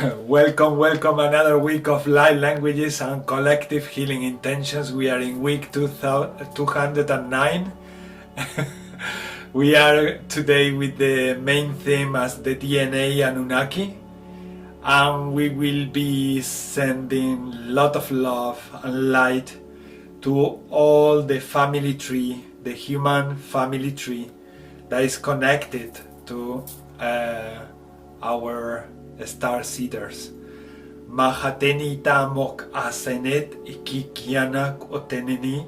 Welcome, welcome another week of light languages and collective healing intentions. We are in week 209. We are today with the main theme as the DNA ANUNNAKI, and we will be sending a lot of love and light to all the family tree, the human family tree that is connected to our star seeders. Mahateni tamok asenet ikikianak oteneni.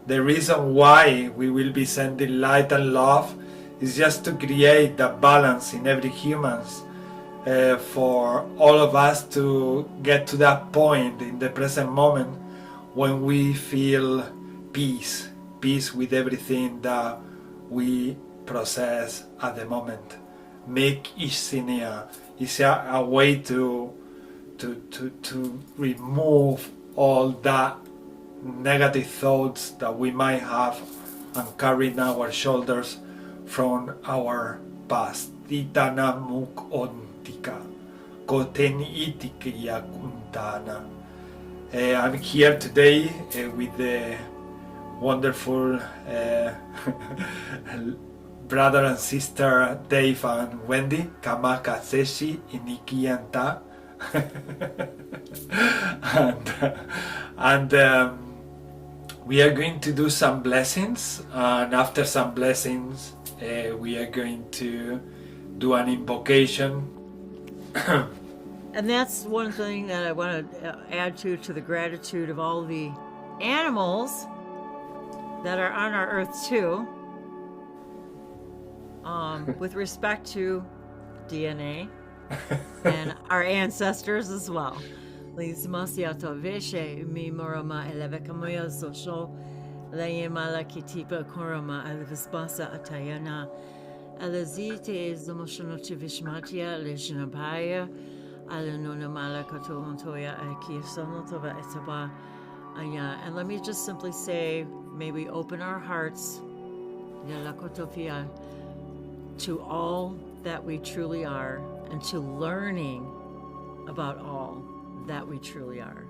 The reason why we will be sending light and love is just to create that balance in every humans, for all of us to get to that point in the present moment when we feel peace with everything that we process at the moment. Make Ishsinia is a way to remove all that negative thoughts that we might have and carry in our shoulders from our past. Titana muk ontika, koten itikia kuntana. I'm here today with the wonderful brother and sister Dave and Wendy, Kamaka Seshi Inikianta. and we are going to do some blessings, and after some blessings we are going to do an invocation. And that's one thing that I want to add to the gratitude of all the animals that are on our earth too, with respect to DNA and our ancestors as well. Please masiato veshe mi morama elevekamoya sosho layemala kitipa korama elevispasa atayana elezite zomoshonochi vishmatia lejanabaya alanona malakato montoya akisonotova etaba aya. And let me just simply say, may we open our hearts to all that we truly are, and to learning about all that we truly are.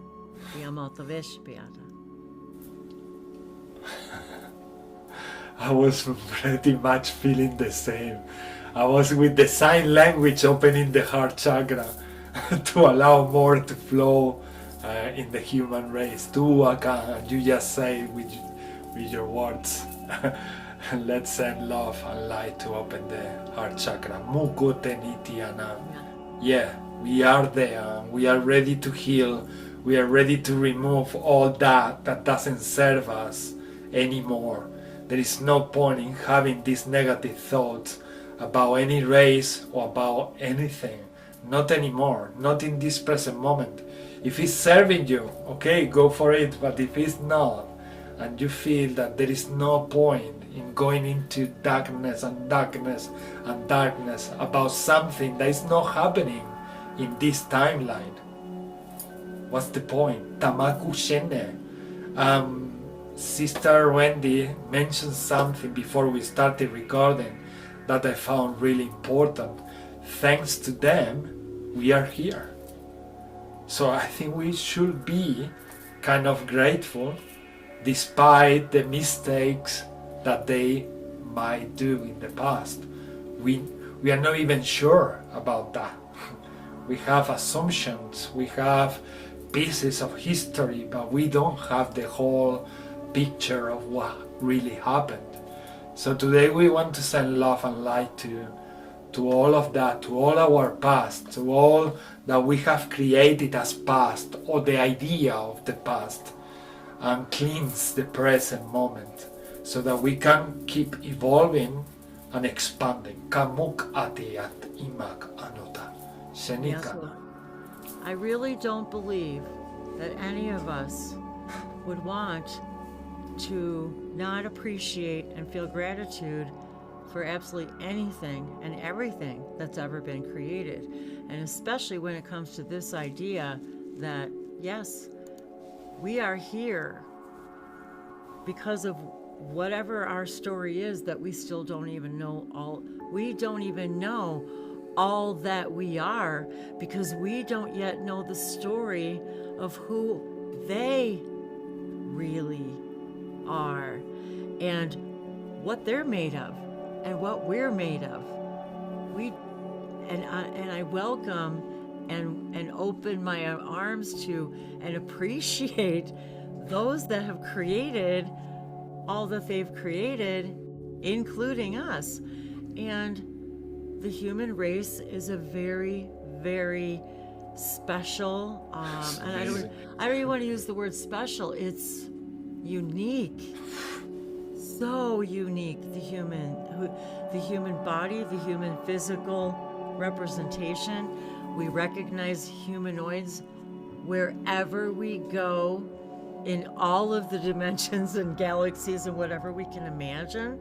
I was pretty much feeling the same. I was with the sign language opening the heart chakra to allow more to flow in the human race. Tuaka, and you just say with your words. Let's send love and light to open the heart chakra. Mukotenitiana. Yeah, we are there. We are ready to heal. We are ready to remove all that doesn't serve us anymore. There is no point in having these negative thoughts about any race or about anything. Not anymore. Not in this present moment. If it's serving you, okay, go for it. But if it's not, and you feel that there is no point in going into darkness and darkness and darkness about something that is not happening in this timeline, what's the point? Tamaku Shene. Sister Wendy mentioned something before we started recording that I found really important. Thanks to them, we are here. So I think we should be kind of grateful despite the mistakes that they might do in the past. We are not even sure about that. We have assumptions, we have pieces of history, but we don't have the whole picture of what really happened. So today we want to send love and light to all of that, to all our past, to all that we have created as past, or the idea of the past, and cleanse the present moment, so that we can keep evolving and expanding. Kamuk atiat imak anota. Shenika. I really don't believe that any of us would want to not appreciate and feel gratitude for absolutely anything and everything that's ever been created. And especially when it comes to this idea that, yes, we are here because of whatever our story is that we still don't even know we don't even know all that we are, because we don't yet know the story of who they really are and what they're made of and what we're made of. I welcome and open my arms to and appreciate those that have created all that they've created, including us. And the human race is a very, very special, and I don't even want to use the word special. It's unique, so unique. The human body, the human physical representation. We recognize humanoids wherever we go, in all of the dimensions and galaxies and whatever we can imagine.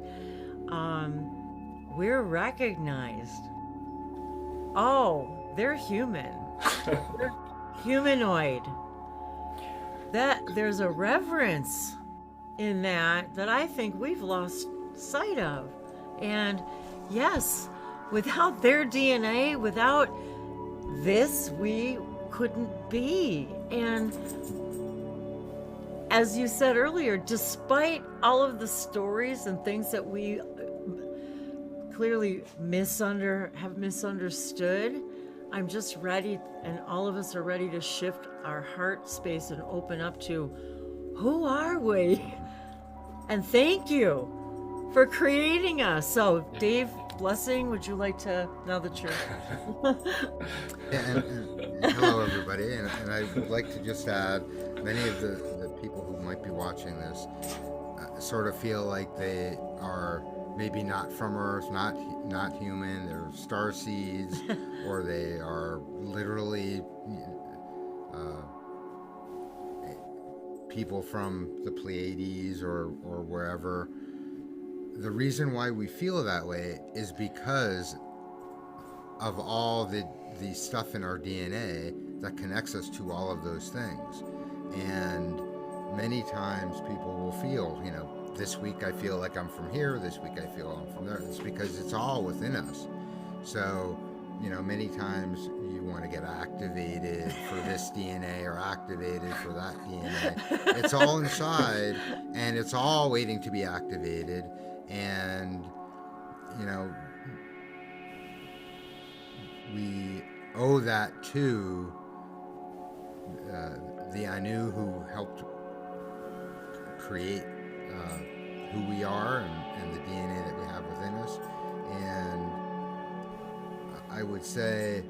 We're recognized. Oh, they're human. They're humanoid. That there's a reverence in that I think we've lost sight of. And yes, without their DNA, without this, we couldn't be. And as you said earlier, despite all of the stories and things that we clearly have misunderstood, I'm just ready, and all of us are ready to shift our heart space and open up to, who are we? And thank you for creating us. So Dave, Blessing, would you like to, now that you're... and hello everybody, and I would like to just add, many of the people who might be watching this sort of feel like they are maybe not from Earth, not human, they're star seeds, or they are literally people from the Pleiades or wherever. The reason why we feel that way is because of all the stuff in our DNA that connects us to all of those things. And many times people will feel, this week I feel like I'm from here, this week I feel I'm from there. It's because it's all within us. So, many times you want to get activated for this DNA or activated for that DNA. It's all inside, and it's all waiting to be activated. And, we owe that to the Anu who helped create who we are and the DNA that we have within us. And I would say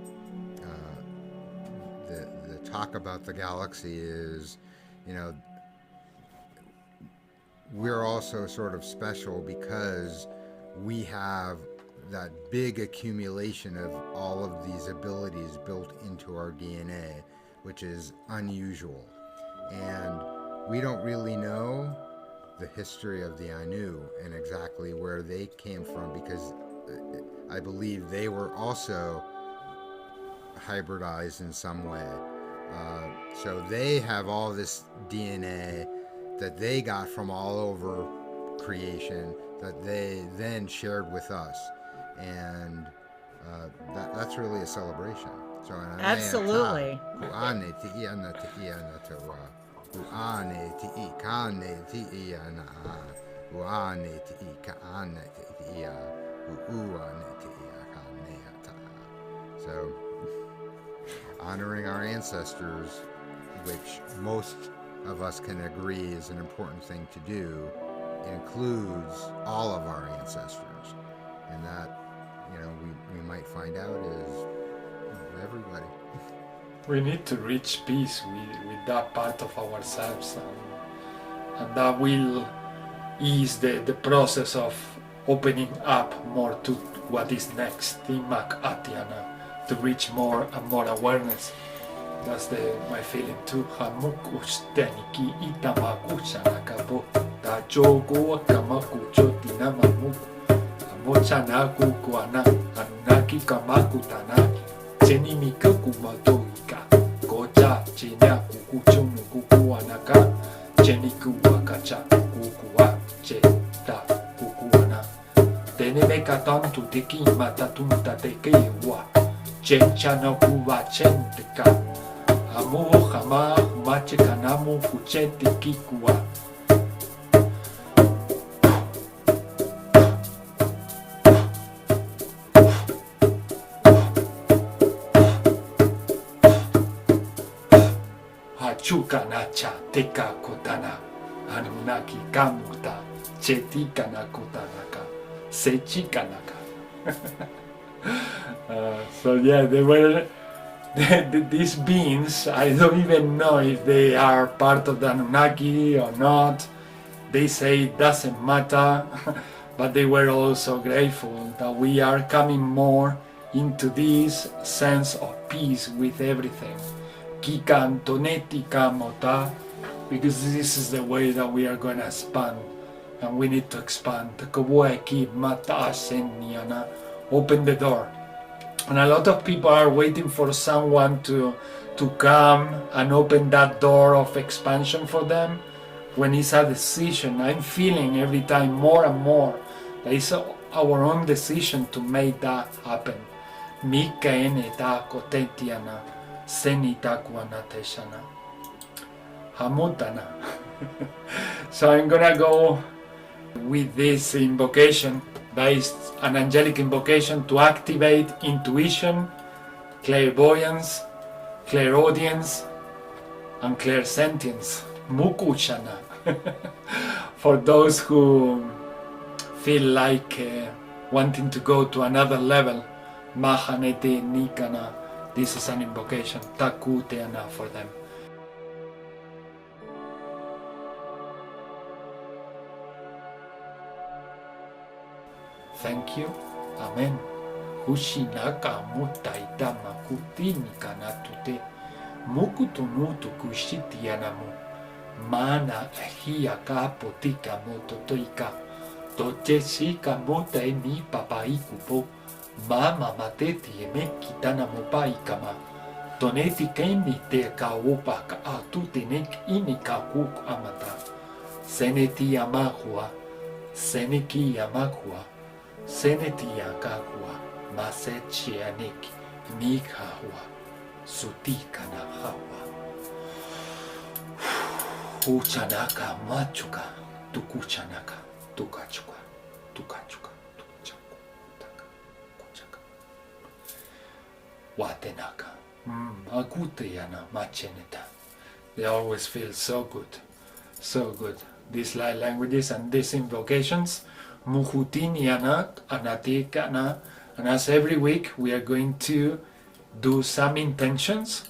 the talk about the galaxy is, we're also sort of special because we have that big accumulation of all of these abilities built into our DNA, which is unusual. And we don't really know the history of the Anu and exactly where they came from, because I believe they were also hybridized in some way. So they have all this DNA that they got from all over creation that they then shared with us. And that's really a celebration. So absolutely. So, honoring our ancestors, which most of us can agree is an important thing to do, includes all of our ancestors. And that, we might find out is everybody. We need to reach peace with that part of ourselves, and that will ease the process of opening up more to what is next in Atiana, to reach more and more awareness. That's my feeling too. Hamukushteniki itamakushanakabo da jogo kamakucho dinamamuku amochanaku kuana Anunnaki kamaku tanaki cheni mikaku matoika gocha chenya kukucho nukuku anaka cheni kuwakacha kukuwa che da kukuana de Teneme katantu teki matatunta tekewa. Chencha no kuwa chentika. Amu hama mache kanamu kuchenti kikua. Hachuka nacha teka kotana. Anunnaki kamuta. Chetika na kotanaka. Sechika naka. So yeah, they were these beings. I don't even know if they are part of the Anunnaki or not. They say it doesn't matter, but they were also grateful that we are coming more into this sense of peace with everything. Kikan toneti kamota, because this is the way that we are going to expand, and we need to expand. Open the door. And a lot of people are waiting for someone to come and open that door of expansion for them, when it's a decision. I'm feeling every time more and more that it's our own decision to make that happen. Mika eneta kotentiana senita kuanateshana hamutana. So I'm gonna go with this invocation. That is an angelic invocation to activate intuition, clairvoyance, clairaudience, and clairsentience. Mukuchana. For those who feel like wanting to go to another level, Mahanete Nikana. This is an invocation. Takuteana for them. Thank you. Amen. Hushinaka mutaita makutini kanatute. Mukutunutu kushitianamu. Mana ehia kapotika mototoika. Tocheshika mota emi papaikupo. Mama mateti eme kitana mopaikama. Toneti kemi te kaupa ka atutenek inika kuk amata. Seneti amahua. Seneki amahua. Senetia kakua, masechianik, mikahua, sutikana hawa. Uchanaka machuka, tukuchanaka, tukachuka, tukachuka, tukachuka, kuchaka. Watenaka, aguteyana macheneta. They always feel so good, so good. These light languages and these invocations. Muhutiniana, Anatikana, and as every week we are going to do some intentions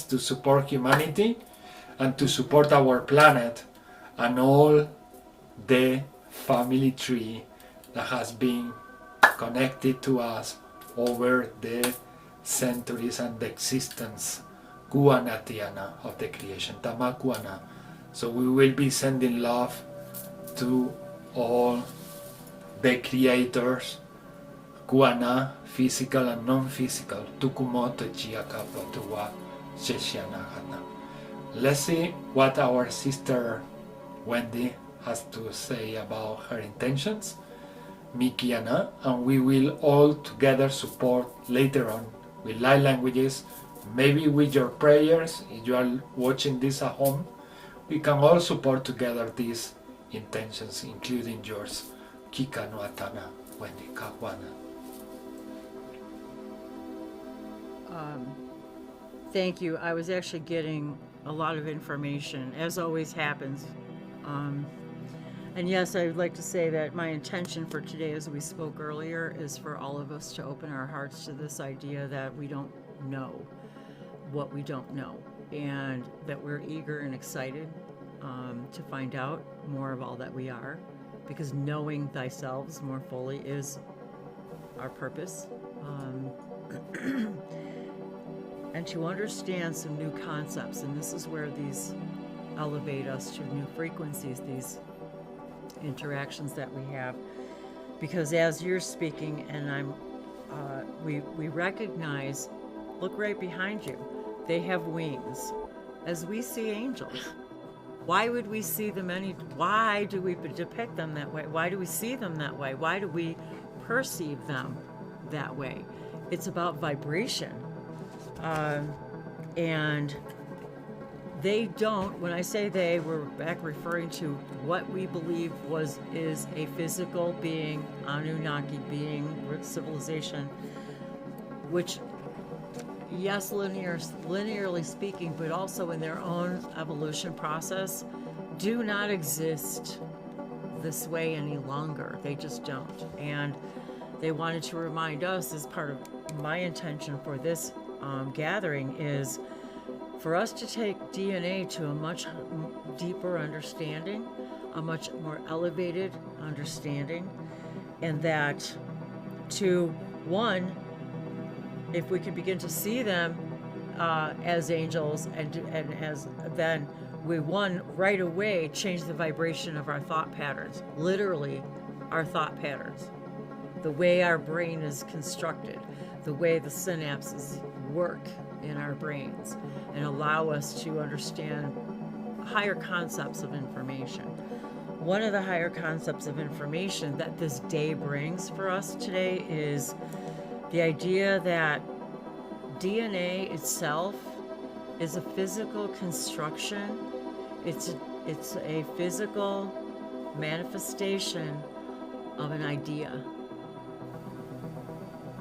to support humanity and to support our planet and all the family tree that has been connected to us over the centuries and the existence Kuanatiana of the creation, Tamakuana. So we will be sending love to all the creators, Kuana, physical and non-physical, Tukumoto Chiakapa Tuwa Sheshianahana. Let's see what our sister Wendy has to say about her intentions, Mikiana, and we will all together support later on with light languages, maybe with your prayers. If you are watching this at home, we can all support together these intentions, including yours. Kika no Atana, Wendy Kakwana. Thank you. I was actually getting a lot of information, as always happens. And yes, I would like to say that my intention for today, as we spoke earlier, is for all of us to open our hearts to this idea that we don't know what we don't know, and that we're eager and excited to find out more of all that we are, because knowing thyself more fully is our purpose. And to understand some new concepts, and this is where these elevate us to new frequencies, these interactions that we have. Because as you're speaking, and we recognize, look right behind you, they have wings, as we see angels. Why would we see them why do we depict them that way? Why do we see them that way? Why do we perceive them that way? It's about vibration. And they don't, when I say they, we're back referring to what we believe is a physical being, Anunnaki being, civilization, which, yes, linearly speaking, but also in their own evolution process, do not exist this way any longer. They just don't. And they wanted to remind us, as part of my intention for this gathering, is for us to take DNA to a much deeper understanding, a much more elevated understanding, and that to, one, if we can begin to see them as angels, and as then we, one, right away change the vibration of our thought patterns, literally our thought patterns, the way our brain is constructed, the way the synapses work in our brains, and allow us to understand higher concepts of information. One of the higher concepts of information that this day brings for us today is the idea that DNA itself is a physical construction. It's a physical manifestation of an idea.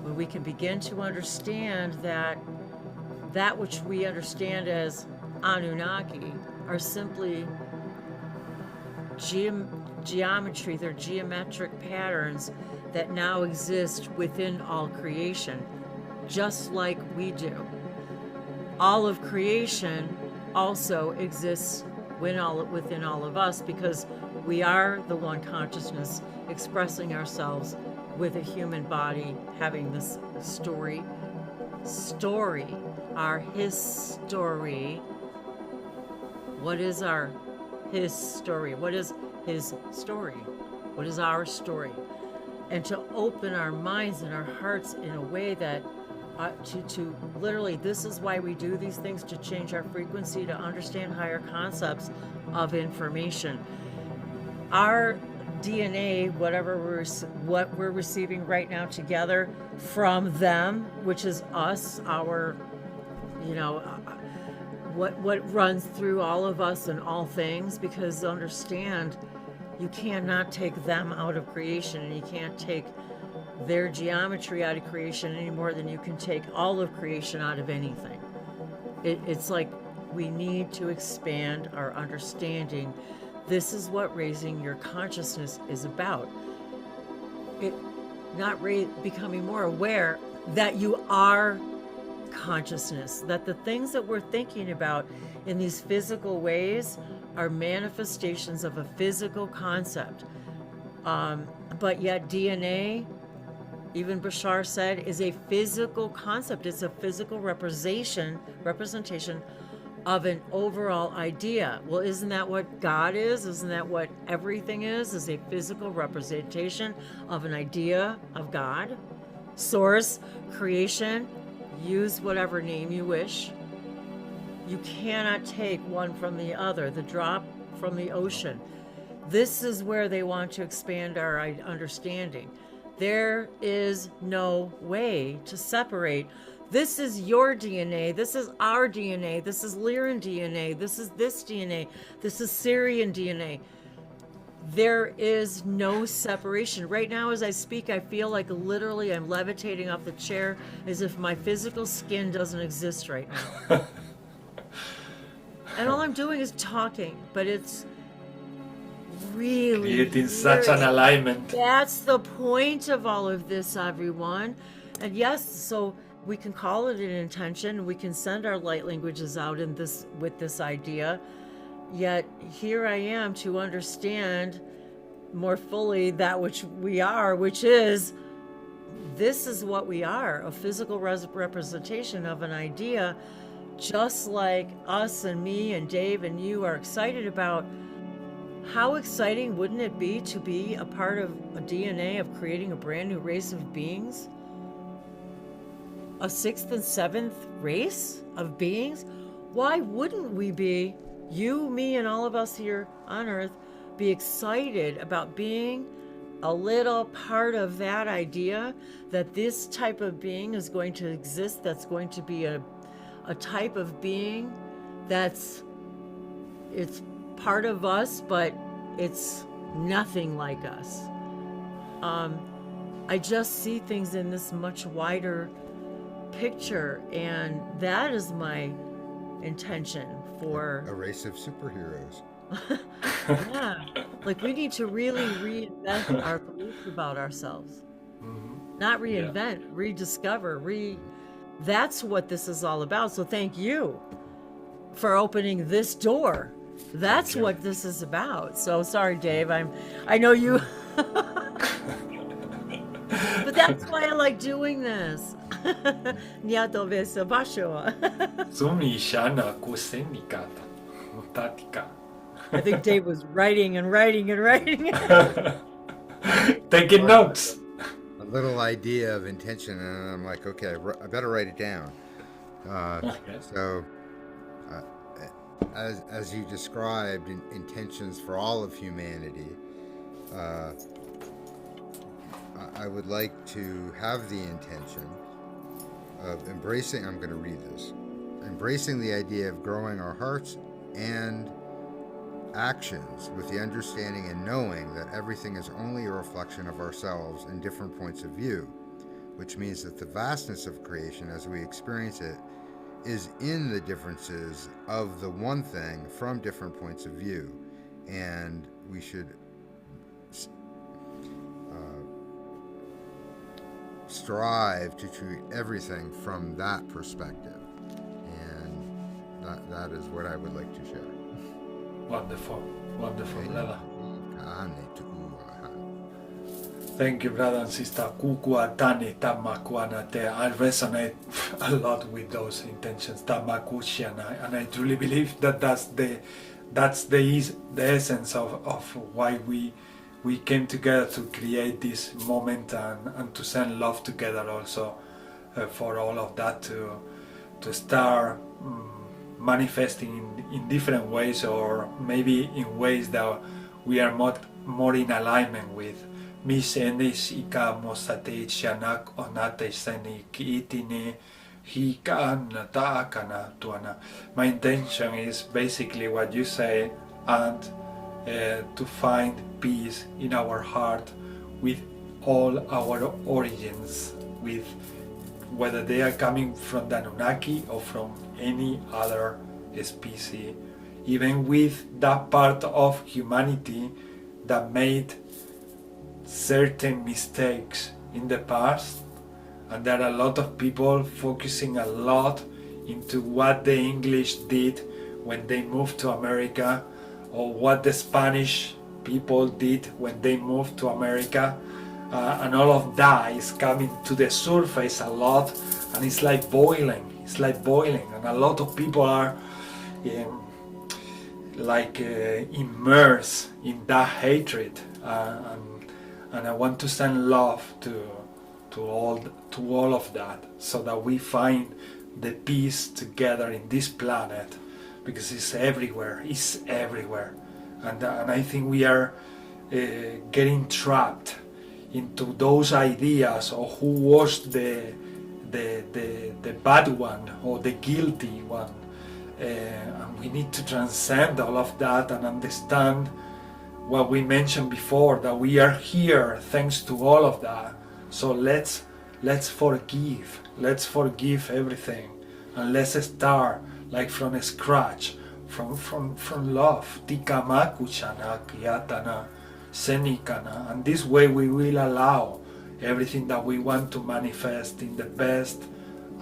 When we can begin to understand that which we understand as Anunnaki are simply geometry, they're geometric patterns that now exist within all creation, just like we do. All of creation also exists within all of us, because we are the one consciousness expressing ourselves with a human body, having this story, our history. What is his story? What is his story? What is our story? And to open our minds and our hearts in a way that to literally, this is why we do these things, to change our frequency, to understand higher concepts of information. Our DNA, what we're receiving right now together from them, which is us, our, what runs through all of us and all things, because understand, you cannot take them out of creation, and you can't take their geometry out of creation any more than you can take all of creation out of anything. It's like we need to expand our understanding. This is what raising your consciousness is about. Becoming more aware that you are consciousness, that the things that we're thinking about in these physical ways are manifestations of a physical concept. But yet DNA, even Bashar said, is a physical concept. It's a physical representation of an overall idea. Well, isn't that what God is? Isn't that what everything is a physical representation of an idea of God? Source, creation, use whatever name you wish. You cannot take one from the other, the drop from the ocean. This is where they want to expand our understanding. There is no way to separate. This is your DNA. This is our DNA. This is Lyran DNA. This is this DNA. This is Syrian DNA. There is no separation. Right now, as I speak, I feel like literally I'm levitating off the chair as if my physical skin doesn't exist right now. And all I'm doing is talking, but it's really creating such an alignment. That's the point of all of this, everyone. And yes, so we can call it an intention. We can send our light languages out with this idea. Yet here I am to understand more fully that which we are, which is, this is what we are, a physical representation of an idea, just like us and me and Dave and you are excited about. How exciting wouldn't it be to be a part of a DNA of creating a brand new race of beings? A 6th and 7th race of beings? Why wouldn't we be you, me, and all of us here on earth be excited about being a little part of that idea that this type of being is going to exist, that's going to be a type of being it's part of us, but it's nothing like us. I just see things in this much wider picture, and that is my intention for A race of superheroes. yeah, like we need to really reinvent our beliefs about ourselves. Not reinvent, rediscover, that's what this is all about. So thank you for opening this door. That's what this is about. So sorry, Dave. I know you but that's why I like doing this. Nyato beso basho. Sumi shana kusenikata. Mutatika. I think Dave was writing and writing and writing. Taking notes. A little idea of intention, and I'm like, okay, I better write it down. So, as you described, intentions for all of humanity, I would like to have the intention of embracing, I'm going to read this, embracing the idea of growing our hearts and actions with the understanding and knowing that everything is only a reflection of ourselves in different points of view, which means that the vastness of creation as we experience it is in the differences of the one thing from different points of view, and we should strive to treat everything from that perspective, and that is what I would like to share. Wonderful, wonderful, brother. I Thank you, brother and sister. QHHT I resonate a lot with those intentions. And I truly believe that that's the essence of why we came together to create this moment and to send love together also, for all of that to start manifesting in different ways, or maybe in ways that we are more in alignment with. My intention is basically what you say, and to find peace in our heart with all our origins, with whether they are coming from the Anunnaki or from any other species, even with that part of humanity that made certain mistakes in the past. And there are a lot of people focusing a lot into what the English did when they moved to America, or what the Spanish people did when they moved to America, and all of that is coming to the surface a lot, and it's like boiling, and a lot of people are immersed in that hatred, and I want to send love to all of that, so that we find the peace together in this planet, because it's everywhere, and I think we are getting trapped into those ideas of who was the bad one or the guilty one, and we need to transcend all of that and understand what we mentioned before, that we are here thanks to all of that. So let's forgive everything, and let's start like from scratch, from love. And this way we will allow everything that we want to manifest in the best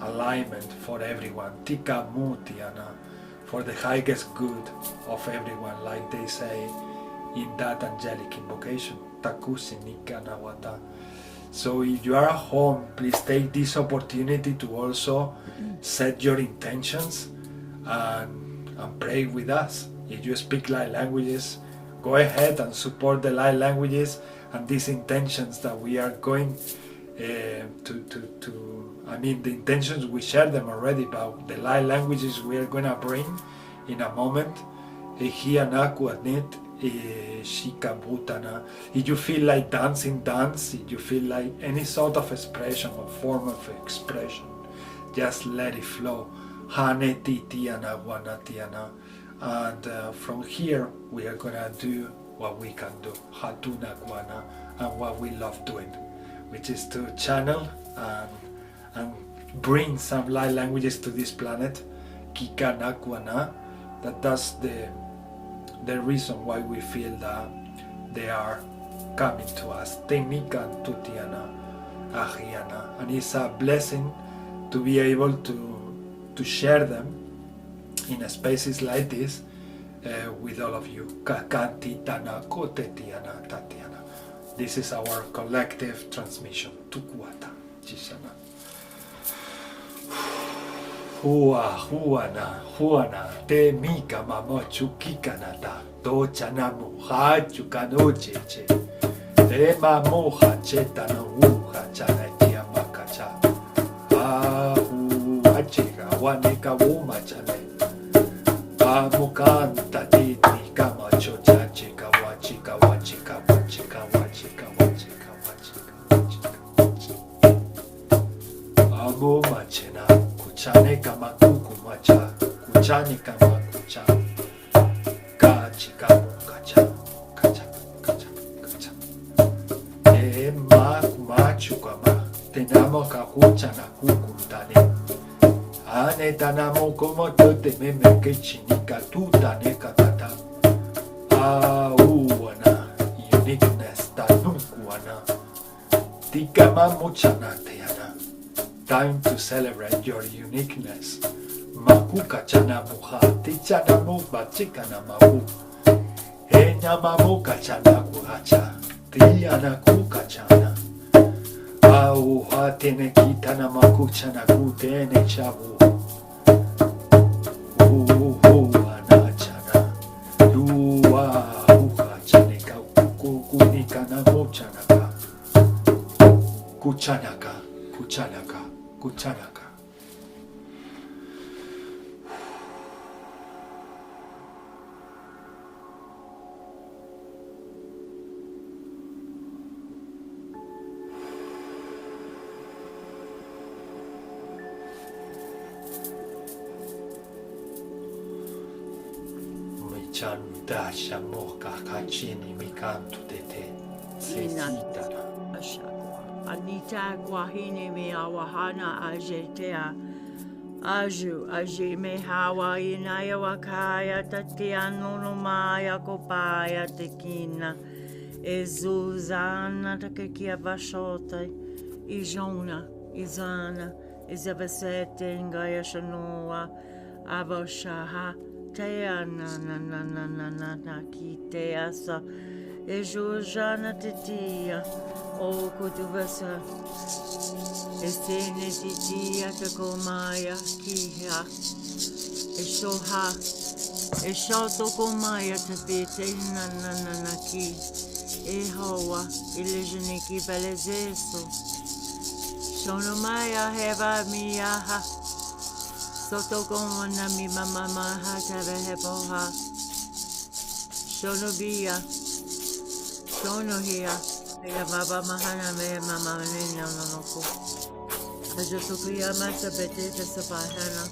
alignment for everyone. Tika Mutiana, for the highest good of everyone, like they say in that angelic invocation. Takusi Nikana Wata. So if you are at home, please take this opportunity to also set your intentions and pray with us. If you speak light languages, go ahead and support the light languages and these intentions that we are going the intentions, we share them already, but the light languages we are going to bring in a moment Hianakuanet, Shikabutana. If you feel like dancing, dance. If you feel like any sort of expression or form of expression, just let it flow. Hanetitiana, Wanatiana. And from here, we are gonna do what we can do, Hatunakwana, and what we love doing, which is to channel and bring some light languages to this planet, Kikanakwana. That's the reason why we feel that they are coming to us. Temikan Tutiana, Ahiana, and it's a blessing to be able to share them in spaces like this with all of you. Kakanti Tana Kotetiana Tatiana. This is our collective transmission. Tukuata Chishana. Huana, te mika mamochu kikanata, to chanamu hachukano cheche. Te mamoja chetana uja chanatia makacha. Achika wanika wuma chale. Mukanta titi kamacho chachika wachika wachika wachika wachika wachika wachika wachika. Amu machena kuchane kama kuku macha, kuchane kama kucha. Kachika kacha, kacha, kacha, kacha. Machu kama tenamo kakucha na kuku tane. Ane tanamo como tote meme que chinika tuta ne kakata. Uana, uniqueness tanukuana. Tikama muchana teana. Time to celebrate your uniqueness. Makuka chana muha, tichana muba chikana mabu. Enya mamuka chana kuhacha, tiana kuka chana. Auha tene kitana makuchana kutene chabu. Anachana. Dua uha chaneka kukunikana mochanaka. Kuchanaka, kuchanaka, kuchanaka. Chanda shamoka kachini mikantu tete sesitana. Anita Guahine me awahana ajetea. Aju aji me hawa inaya wakaya tatiano no maya kopaya tekina. Ezuzana takekia vashota. Ijona, Izana, Izavasete ngaya shanoa. Avoshaha. Tea na kiteasa ejojana tetia o kutuvasa esene titia takomaya kiha eshoha eshoto komaya tapete na ki ehoa ilejeniki belezeso shonomaya heva miyaha Soto como na mi mama maha tavehepoha. Shono bia. Shono hia. Ea baba mahana me mama nene no noko. Ajo tukuya masa bete tesapahana.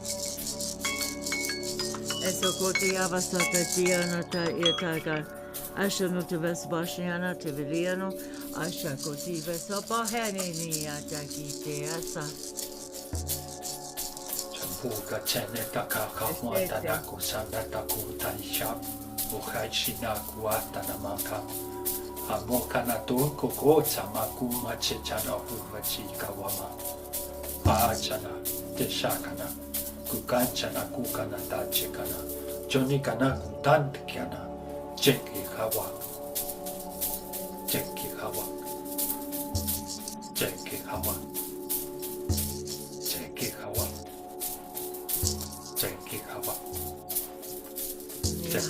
Eso kotia vasa katia na ta etaga. Asha no te ves bashiana te veliano. Asha koti vesapahane ni atakite asa. Uga chene takaka mwata naku sanda taku taisha Uchachina kuata namaka Amoka na toko kocha maku machechana uvachika wama Paachana, teshakana, kukanchana kukana tachekana Jonikana kutantikiana, cheki hawa Cheki hawa Cheki hawa Cheki hawa Cheki hawa.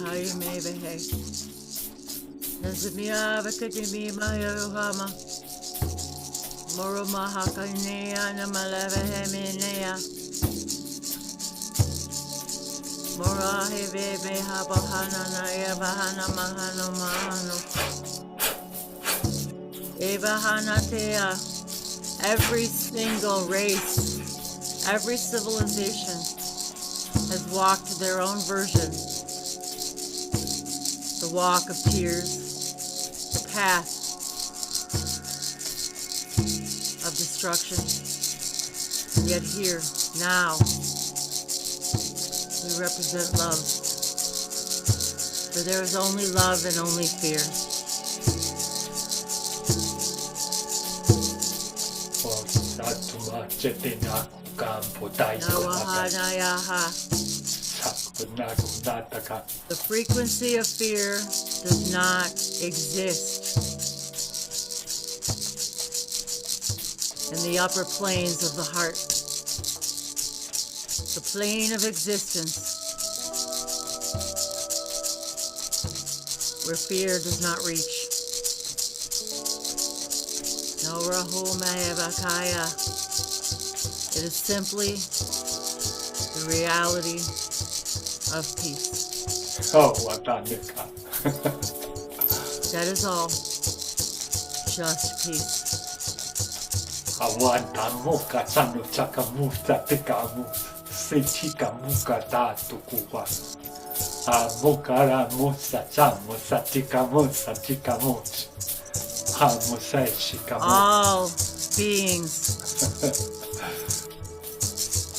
Hai me vehe. Nazmia vakatimi mayaruhama. Moro mahakainea na malavehe minea. Morahe bebe habahana na ebahana mahano mahano. Ebahana tea. Every single race, every civilization has walked their own version. The walk of tears, the path of destruction. Yet here, now, we represent love. For there is only love and only fear. Nawahanayaha. The frequency of fear does not exist in the upper planes of the heart. The plane of existence where fear does not reach. No Rahumahevakaya. It is simply the reality of peace. Oh, Watanika. That is all. Just peace. Awanta muka tano chakamuta tikamu. Sechikamuka tatukuwa. Amukara musa chamu satikamusa tikamuch. All beings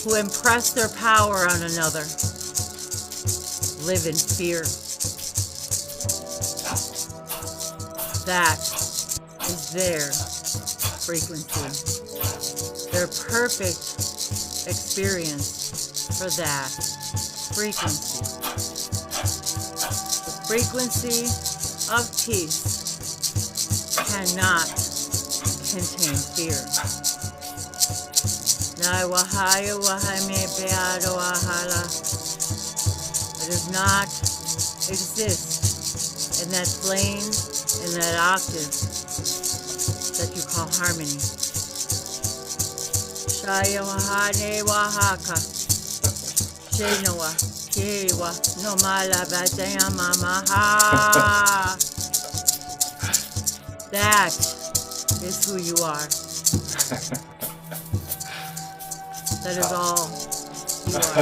who impress their power on another live in fear. That is their frequency, their perfect experience for that frequency. The frequency of peace cannot contain fear. It does not exist in that plane, in that octave that you call harmony. Shaya wahane wahaka. Shenowa, kewa, no mala bataya mamaha. That is who you are. That is all you are.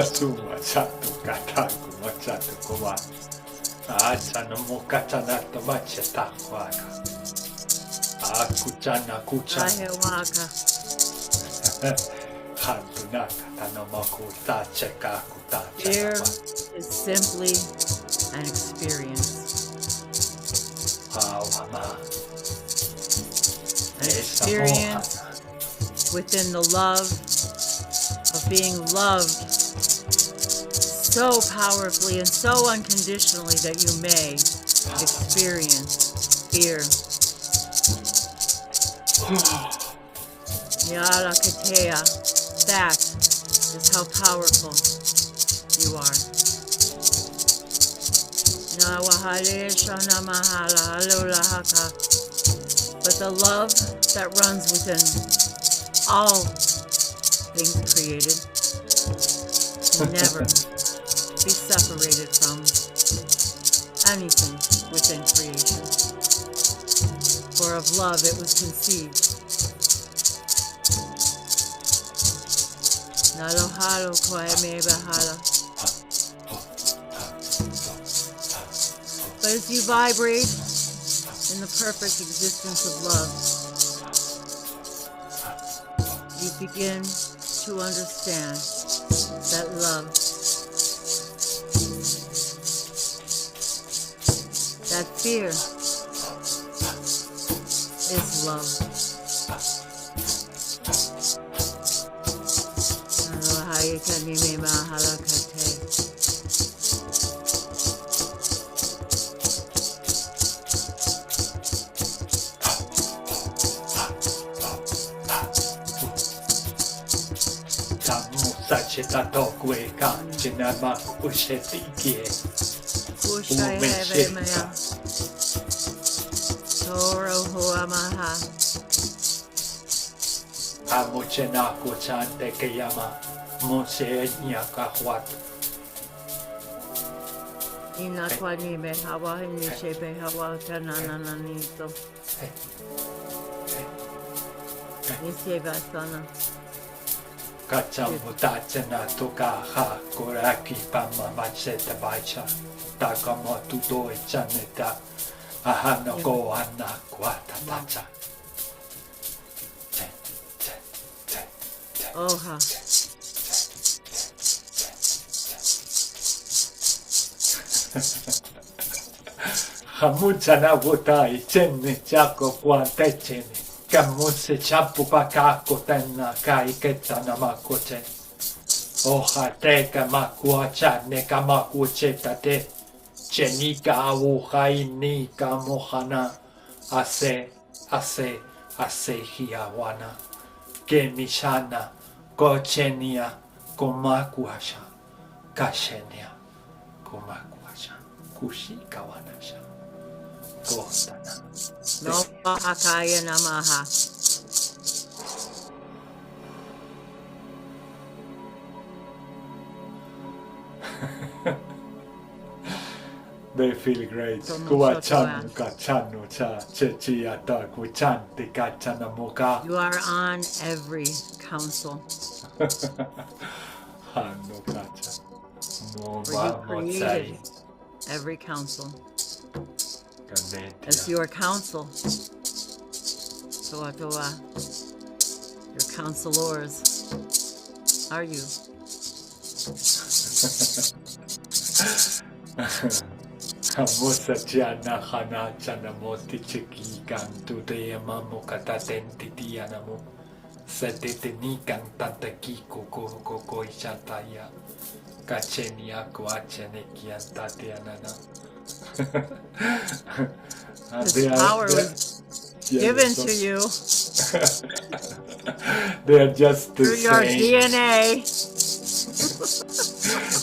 Fear is simply an experience. An experience within the love of being loved so powerfully and so unconditionally that you may experience fear. Yalakatea, that is how powerful you are. But the love that runs within all things created can never be separated from anything within creation. For of love it was conceived. Nalohalo koeme bahala. But as you vibrate in the perfect existence of love, you begin to understand that love, that fear is love. Inakwani me hawa ni shebe hawa tanananito. Niseva sana. Kachamutachena tukaha kuraki pama macheta bacha. Takamo tuto chaneta. Ahano go anna kwata tacha. Oha. Hamuchana vutai chenne chako kwantechene. Kamuse chapu pakako tenna kai ketana makoche. Oha teka makuacha neka makucheta te. Chenika avuhai nika mohana. Ase hiawana. Kenishana. Kochenia. Komakuasha. Kashenia. Komakuasha. Kushikawanasha. Kostana. No hakaya namaha. They feel great. Tomo Kuachanu shotoa. kachanu cha chechiata kuchanti kachana moka. You are on every council. Hano kacha. For you Mova created motsai. every council. As Kanetia. your council. Toa toa. Your counselors are you. Hamusa chana hana chana moti chiki kantu te yamamu katatenti tianamu. Setete kan tataki koko ishataya. Kachenia kuachene kiantatianana. This power was given to you They are just the through your same. DNA.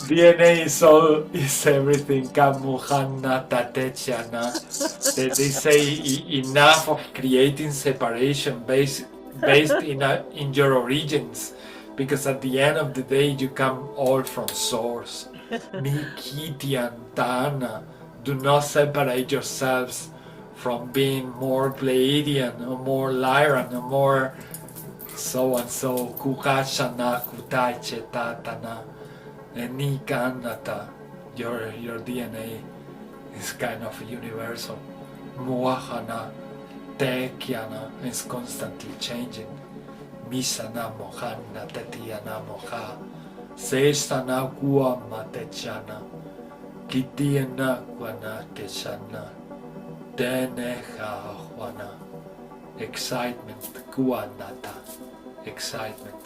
DNA is everything. Kamuhana tatechana. They say enough of creating separation based in your origins, because at the end of the day you come all from source. Mikitian Dana. Do not separate yourselves from being more Pleiadian or more Lyran or more so and so. Kukashana kutaiche tatana. Nikanata. Your DNA is kind of universal. Muahana tekiana is constantly changing. Misana mohana tetiana moha. Sesana guama techana. Kitiana guana techana. Deneha juana. Excitement guanata. Excitement.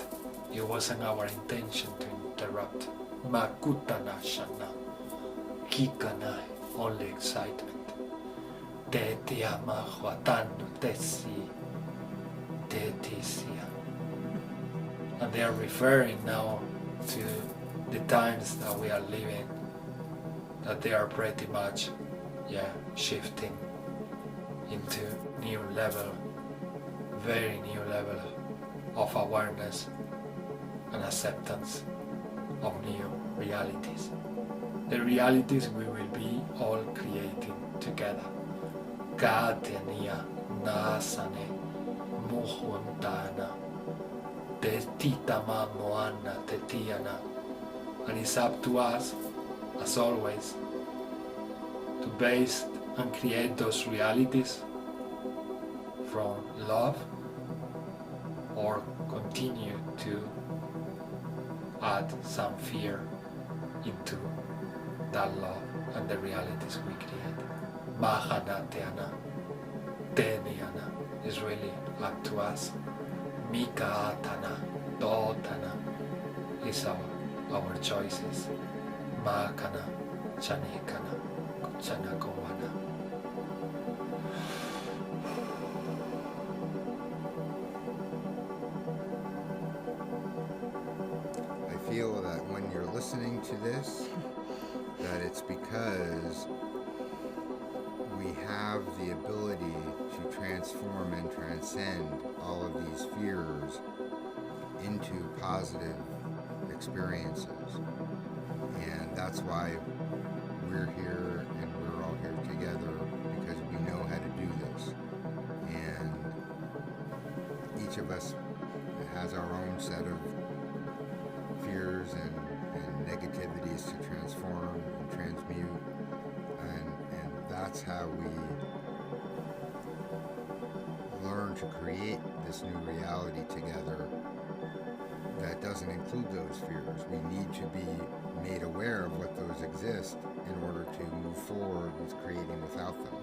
It wasn't our intention to interrupt. Makutana shana. Kikana. Only excitement. Te tiama huatanu tesi. Tetisia. And they are referring now to the times that we are living, that they are pretty much shifting into new level, very new level of awareness and acceptance of new realities. The realities we will be all creating together. Katenia nasane muhuntana tetitama moana tetiana. And it's up to us, as always, to base and create those realities from love, or continue to add some fear into that love and the realities we create. Mahanateana, Teniana is really up to us. Mikaatana, Dotana is our choices. Makana, Chanikana, Chanakowana. I feel that when you're listening to this, that it's because we have the ability to transform and transcend all of these fears into positive experiences. And that's why we're here and we're all here together because we know how to do this. And each of us has our own set of fears and negativities to transform and transmute. And that's how we learn to create this new reality together that doesn't include those fears. We need to be made aware of what those exist in order to move forward with creating without them.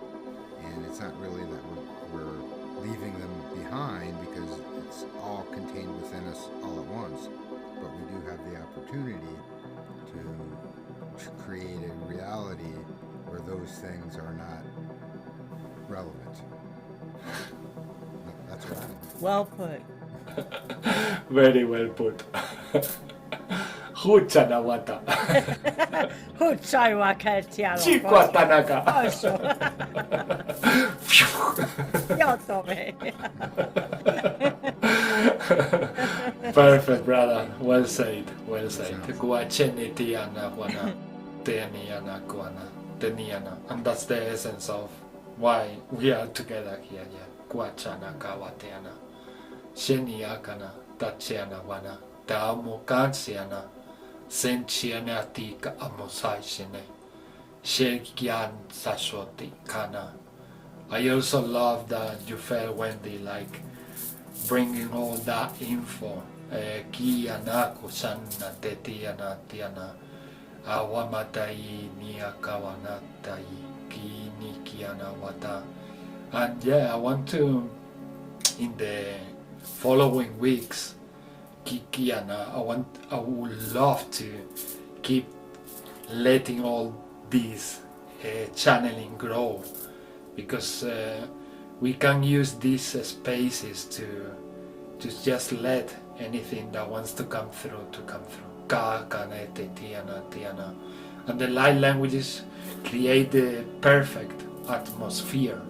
And it's not really that we're leaving them behind, because it's all contained within us all at once. But we do have the opportunity to create a reality where those things are not relevant. That's what I think. Well put. Very well put. Hucha wata. Huchai wa kaetialo. Chikwa tanaka. Osho. Yotome. Perfect, brother. Well said. Well said. Guacheni tiana wana. Teniana guana. Teniana. And that's the essence of why we are together here. Guachana kawateana. Sheniakana. Tachiana wana. Taamukansiana. Senchiana tika amosaishene. Shegyan sashoti kana. I also love that you felt, Wendy, like bringing all that info. Kiana kusanna tetiana tiana. Awamatai niakawanatai. Kini kiana wata. And yeah, I want to, in the following weeks, Kikiana, I would love to keep letting all these channeling grow, because we can use these spaces to just let anything that wants to come through come through. Ka, kanete, tiana, tiana. And the light languages create the perfect atmosphere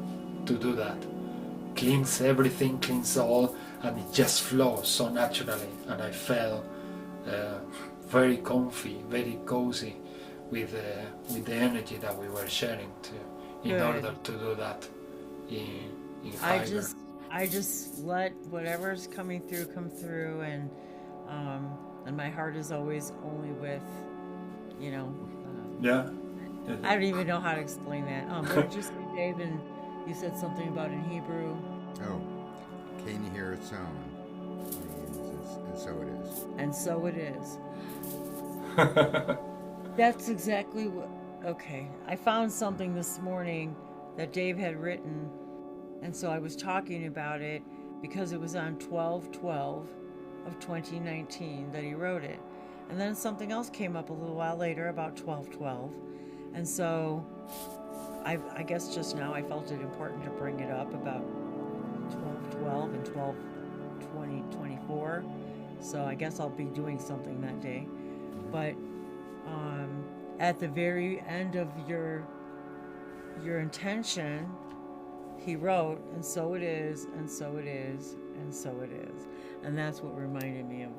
to do that. Cleans everything, cleans all, and it just flows so naturally. And I felt very comfy, very cozy with the energy that we were sharing in Good. order to do that in fiber. I just let whatever's coming through come through, and my heart is always only with, Yeah. I don't even know how to explain that. What did you say, Dave? And you said something about in Hebrew. Oh, can you hear its own? Means and so it is. And so it is. That's exactly what. Okay, I found something this morning that Dave had written, and so I was talking about it because it was on 12/12 of 2019 that he wrote it. And then something else came up a little while later about 12/12. And so I guess just now I felt it important to bring it up about 12/12 and 12/20/24. So I guess I'll be doing something that day. But at the very end of your intention, he wrote, and so it is, and so it is, and so it is. And that's what reminded me of.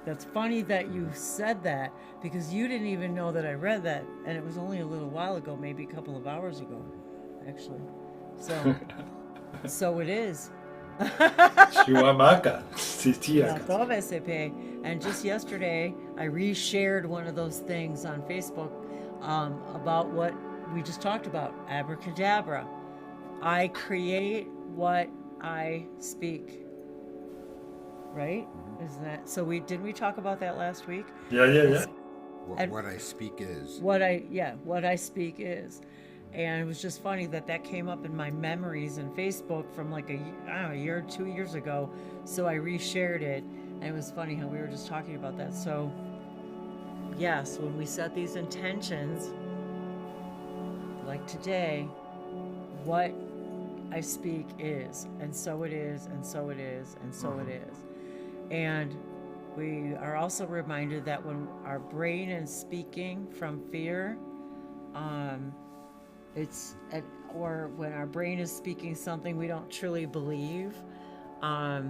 That's funny that you said that, because you didn't even know that I read that, and it was only a little while ago, maybe a couple of hours ago, actually. So, so it is. Shiwamaka. And just yesterday, I reshared one of those things on Facebook about what we just talked about, abracadabra. I create what I speak. Right? Isn't that so? Didn't we talk about that last week? Yeah. What I speak is. What I speak is. And it was just funny that came up in my memories in Facebook from like a year or 2 years ago. So I reshared it, and it was funny how we were just talking about that. So yes, when we set these intentions, like today, what I speak is, and so it is, and so it is, and so it is. And we are also reminded that when our brain is speaking from fear, or when our brain is speaking something we don't truly believe, the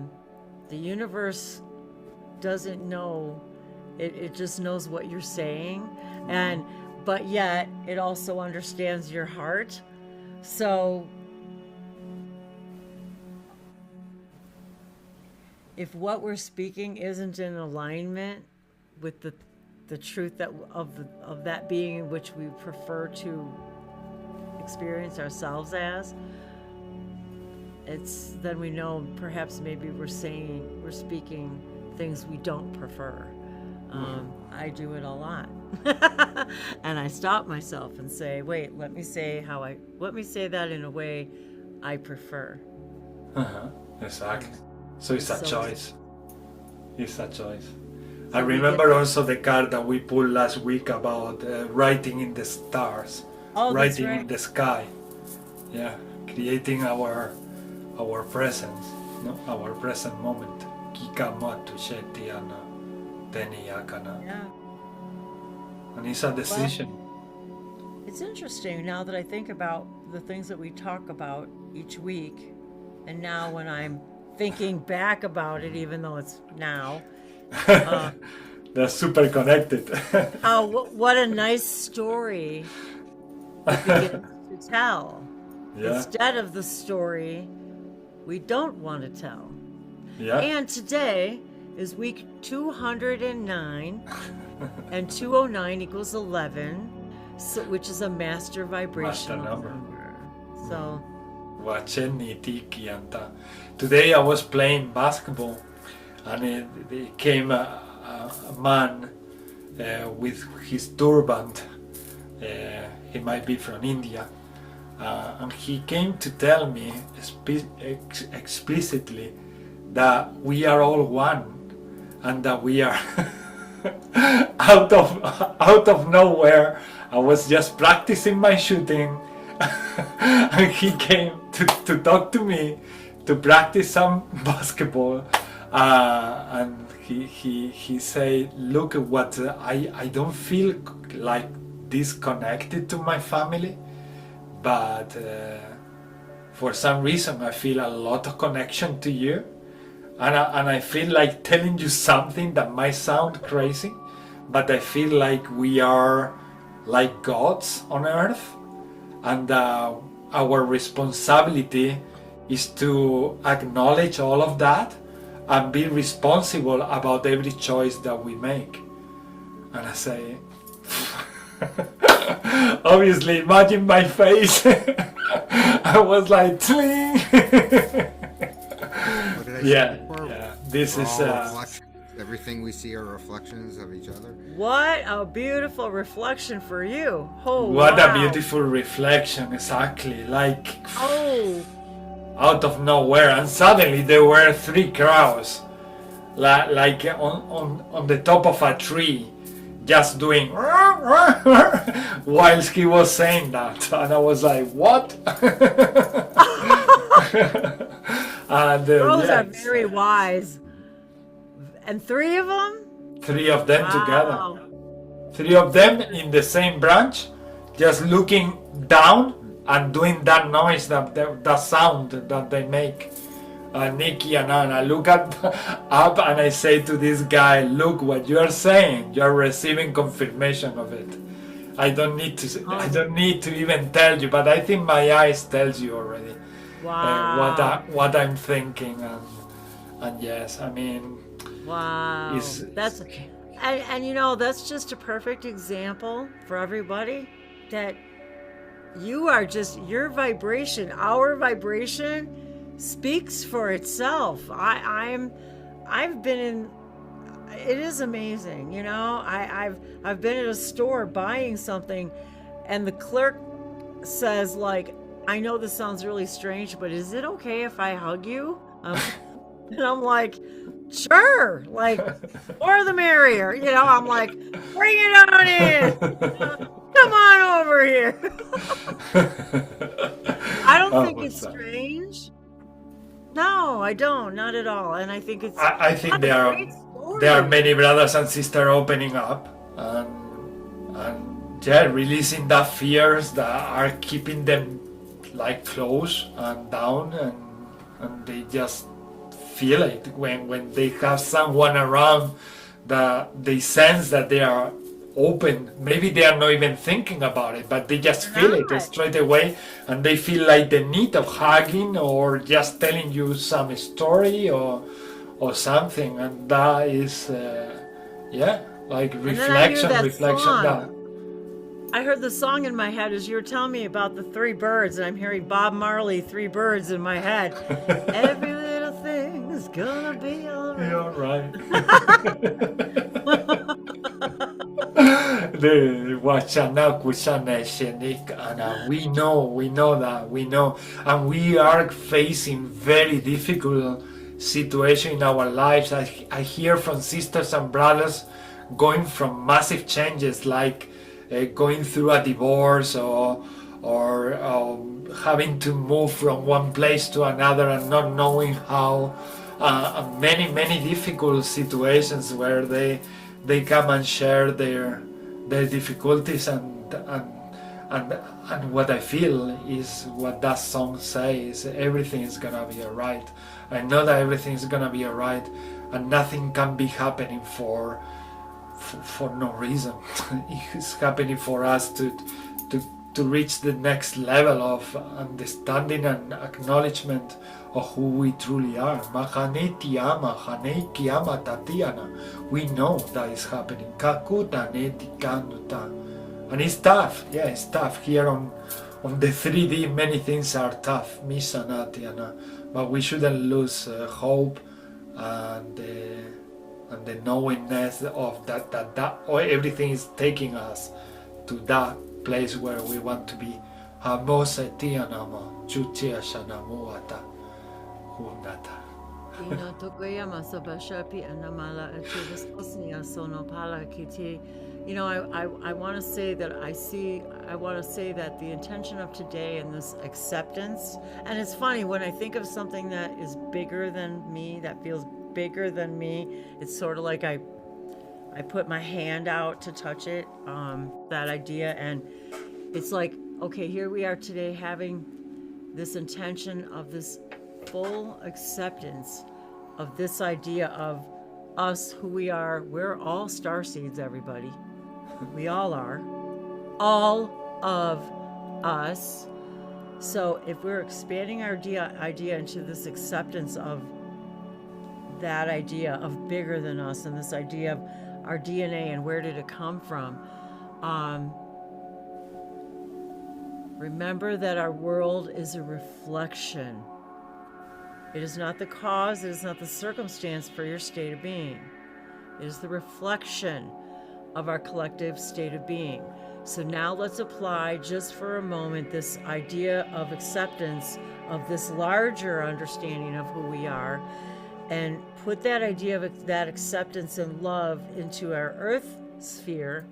universe doesn't know. It just knows what you're saying. And but yet it also understands your heart. So if what we're speaking isn't in alignment with the truth that of that being in which we prefer to experience ourselves as, it's then we know perhaps maybe we're speaking things we don't prefer. I do it a lot. And I stop myself and say, wait, let me say that in a way I prefer. Exactly. So it's a choice. It's a choice. So I remember also the card that we pulled last week about writing in the stars, writing in the sky. Yeah, creating our presence, no? Our present moment. Yeah. And it's a decision. Well, it's interesting now that I think about the things that we talk about each week, and now when I'm thinking back about it, even though it's now. They're super connected. Oh, what a nice story we begin to tell. Yeah. Instead of the story we don't want to tell. Yeah. And today is week 209, and 209 equals 11, so, which is a master vibrational number. So today I was playing basketball, and it came a man with his turban. He might be from India, and he came to tell me explicitly that we are all one, and that we are out of nowhere. I was just practicing my shooting, and he came to talk to me to practice some basketball, and he said, look at what I don't feel like disconnected to my family, but for some reason I feel a lot of connection to you, and I feel like telling you something that might sound crazy, but I feel like we are like gods on earth, and our responsibility is to acknowledge all of that and be responsible about every choice that we make. And I say, obviously, imagine my face. I was like, tling. What did I say Yeah, before? yeah. This We're is all reflections. Everything we see are reflections of each other. what a beautiful reflection for you. Oh, what wow. a beautiful reflection, exactly. Like Oh, out of nowhere, and suddenly there were 3 crows, like on the top of a tree, just doing whilst he was saying that, and I was like, what? And those yeah, are very wise. And 3 of them? 3 of them Wow. together, 3 of them in the same branch, just looking down and doing that noise, that sound that they make. Nikki and Anna look up and I say to this guy, look what you are saying, you are receiving confirmation of it. I don't need to even tell you, but I think my eyes tells you already. Wow. What I'm thinking, and yes, I mean, Wow. That's and you know, that's just a perfect example for everybody that you are just your vibration, our vibration speaks for itself. I've been in, it is amazing, you know. I've been at a store buying something, and the clerk says, like, I know this sounds really strange, but is it okay if I hug you? And I'm like, sure, like, more the merrier, you know. I'm like, bring it on in, come on over here. I don't think it's strange. No, I don't, not at all. And I think it's I think there are many brothers and sisters opening up, and yeah, releasing that fears that are keeping them like close and down, and they just feel it when they have someone around that they sense that they are open. Maybe they are not even thinking about it, but they just They're feel it not. straight away, and they feel like the need of hugging or just telling you some story or something, and that is like And then I hear reflection. that song. I heard the song in my head as you were telling me about the three birds, and I'm hearing Bob Marley, Three Birds in my head. Every little thing is gonna be alright. You're right. The Wachana Kusana Shenik, and we know, and we are facing very difficult situation in our lives. I hear from sisters and brothers going from massive changes, like going through a divorce or having to move from one place to another and not knowing how. Many difficult situations where they come and share their difficulties, and what I feel is what that song says: everything is gonna be alright. I know that everything is gonna be alright, and nothing can be happening for no reason. It's happening for us to reach the next level of understanding and acknowledgement of who we truly are. We know that is happening. And it's tough. Yeah, it's tough. Here on the 3D, many things are tough. But we shouldn't lose hope and the knowingness of that everything is taking us to that place where we want to be. You know, I want to say that I want to say that the intention of today and this acceptance, and it's funny when I think of something that is bigger than me, that feels bigger than me, it's sort of like I put my hand out to touch it, that idea, and it's like, okay, here we are today having this intention of this full acceptance of this idea of us, who we are. We're all starseeds, everybody. We all are. All of us. So if we're expanding our idea into this acceptance of that idea of bigger than us, and this idea of our DNA and where did it come from, remember that our world is a reflection. It is not the cause, it is not the circumstance for your state of being. It is the reflection of our collective state of being. So now let's apply just for a moment this idea of acceptance of this larger understanding of who we are, and put that idea of that acceptance and love into our earth sphere,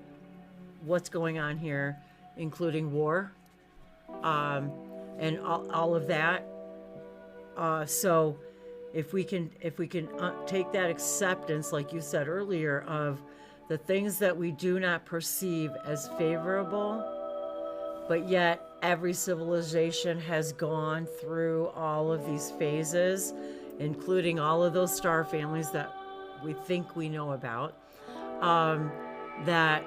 what's going on here, including war, and all of that. So if we can take that acceptance, like you said earlier, of the things that we do not perceive as favorable, but yet every civilization has gone through all of these phases, including all of those star families that we think we know about, that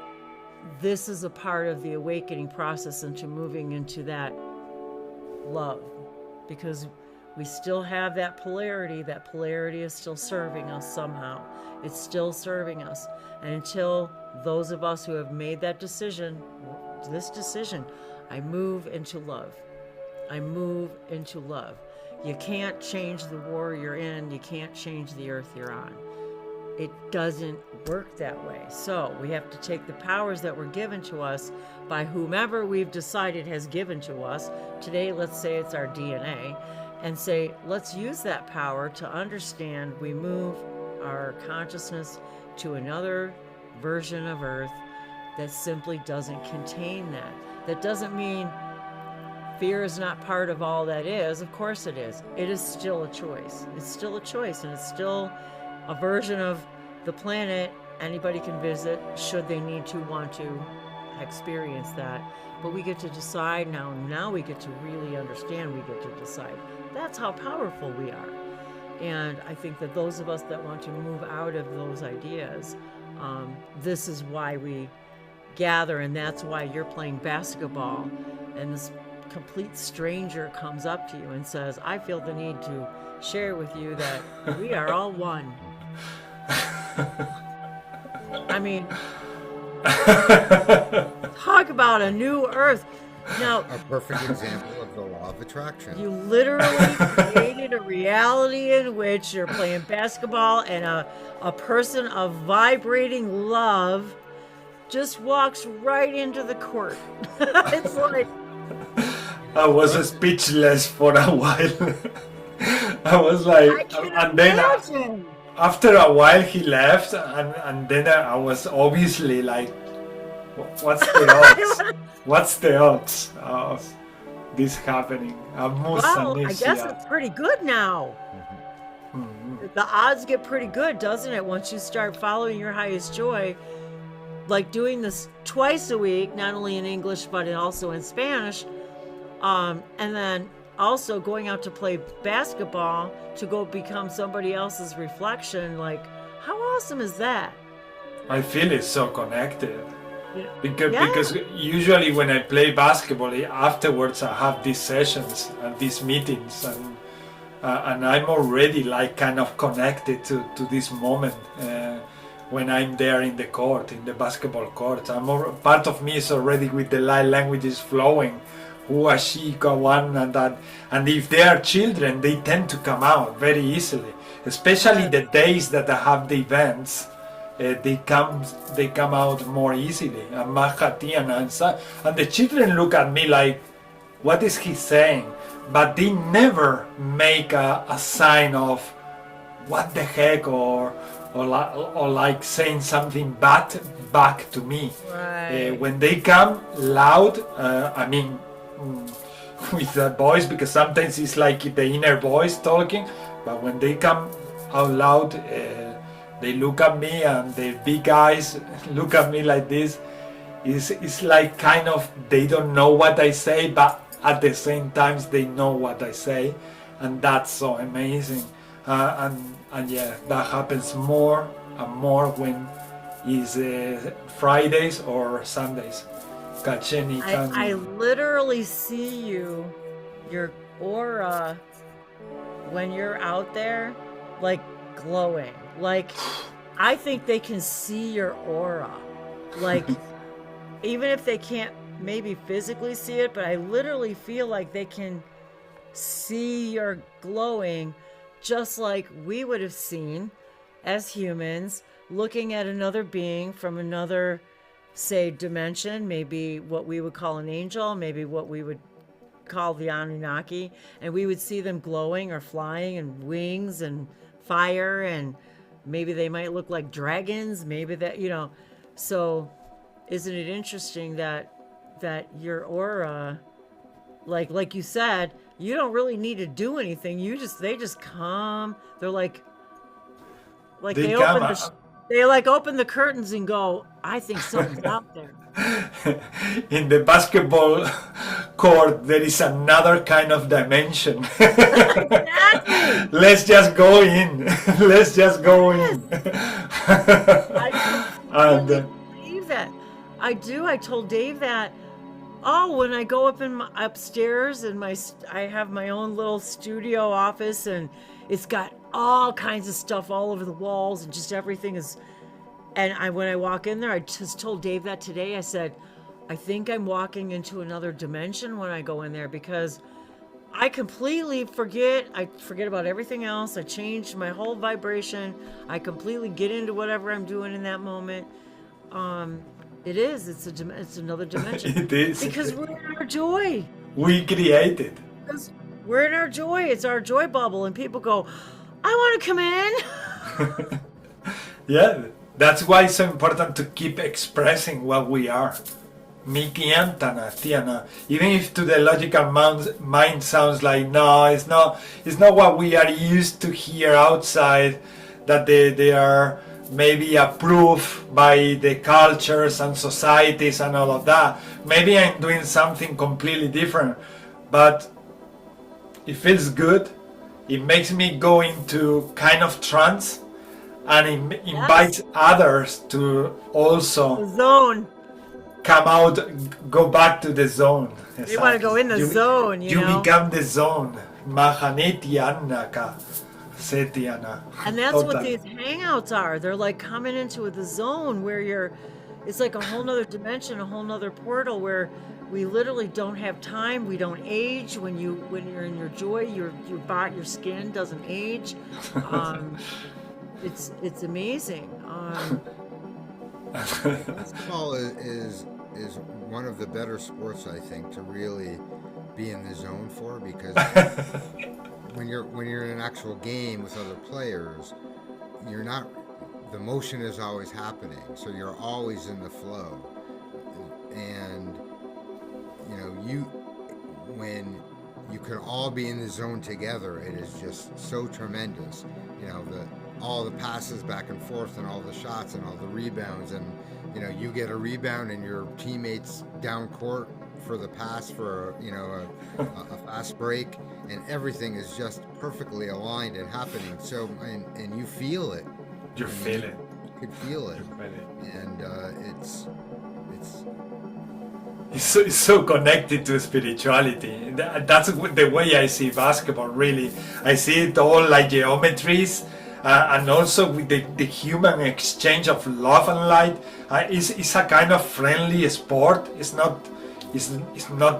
this is a part of the awakening process into moving into that love, because we still have that polarity. That polarity is still serving us somehow. It's still serving us. And until those of us who have made that decision, this decision, I move into love. I move into love. You can't change the war you're in. You can't change the earth you're on. It doesn't work that way. So we have to take the powers that were given to us by whomever we've decided has given to us. Today, let's say it's our DNA, and say, let's use that power to understand we move our consciousness to another version of Earth that simply doesn't contain that. That doesn't mean fear is not part of all that is. Of course it is. It is still a choice. It's still a choice, and it's still a version of the planet anybody can visit should they need to want to experience that. But we get to decide now. Now we get to really understand. We get to decide. That's how powerful we are. And I think that those of us that want to move out of those ideas, this is why we gather, and that's why you're playing basketball, and this complete stranger comes up to you and says, I feel the need to share with you that we are all one. I mean, talk about a new earth. Now, A perfect example of the law of attraction. you literally created a reality in which you're playing basketball and a person of vibrating love just walks right into the court. It's like, I was speechless for a while. I was like, I can and then imagine. after a while he left, and then I was obviously like, what's the odds? What's the odds of this happening? Well, I guess it's pretty good now. The odds get pretty good, doesn't it? Once you start following your highest joy, like doing this twice a week, not only in English, but also in Spanish. And then also going out to play basketball to go become somebody else's reflection. Like, how awesome is that? I feel it's so connected. Yeah. Because usually when I play basketball, afterwards I have these sessions and these meetings, and I'm already like kind of connected to this moment when I'm there in the court, in the basketball court. Part of me is already with the light languages flowing, Hua, Shi, Kawan, and that. And if they are children, they tend to come out very easily, especially the days that I have the events. They come out more easily. And Mahati and the children look at me like, what is he saying? But they never make a sign of what the heck or like saying something bad back to me. Right. When they come loud, I mean, with the voice, because sometimes it's like the inner voice talking, but when they come out loud, they look at me and their big eyes look at me like this. It's like kind of, they don't know what I say, but at the same time they know what I say, and that's so amazing. And yeah, that happens more and more when it's Fridays or Sundays. I literally see your aura when you're out there, like glowing. Like, I think they can see your aura. Like, even if they can't maybe physically see it, but I literally feel like they can see your glowing, just like we would have seen as humans looking at another being from another, say, dimension, maybe what we would call an angel, maybe what we would call the Anunnaki, and we would see them glowing or flying and wings and fire, and maybe they might look like dragons, maybe that, so isn't it interesting that your aura, like you said, you don't really need to do anything. They just come. They're like they open the curtains and go, I think something's out there. In the basketball court, there is another kind of dimension. Exactly. Let's just go in. Let's just go in. I believe that. I do. I told Dave that. Oh, when I go upstairs and I have my own little studio office, and it's got all kinds of stuff all over the walls, and just everything is. And when I walk in there, I just told Dave that today. I said, I think I'm walking into another dimension when I go in there, because I completely forget. I forget about everything else. I change my whole vibration. I completely get into whatever I'm doing in that moment. It's another dimension. It is. Because we're in our joy. We create it. Because we're in our joy. It's our joy bubble. And people go, I want to come in. Yeah, that's why it's so important to keep expressing what we are. Miki Antana, Tiana. Even if to the logical mind sounds like, no, it's not what we are used to hear outside, that they are maybe approved by the cultures and societies and all of that. Maybe I'm doing something completely different, but it feels good. It makes me go into kind of trance, and it invites others to also Zone. come out, go back to the zone. You want to go in the zone, you know? become the zone. Mahaneti Annaka Setiana. And that's what these hangouts are. They're like coming into the zone where it's like a whole nother dimension, a whole nother portal where we literally don't have time. We don't age. When you're in your joy, your skin doesn't age. It's amazing. Basketball is one of the better sports, I think, to really be in the zone for, because when you're in an actual game with other players, the motion is always happening, so you're always in the flow. And when you can all be in the zone together, it is just so tremendous. All the passes back and forth and all the shots and all the rebounds, and you get a rebound and your teammates down court for the pass for a fast break, and everything is just perfectly aligned and happening. So and you feel it. You feel it. You could feel it, and it's so connected to spirituality. That's the way I see basketball. Really, I see it all like geometries. And also with the human exchange of love and light. It's a kind of friendly sport. It's not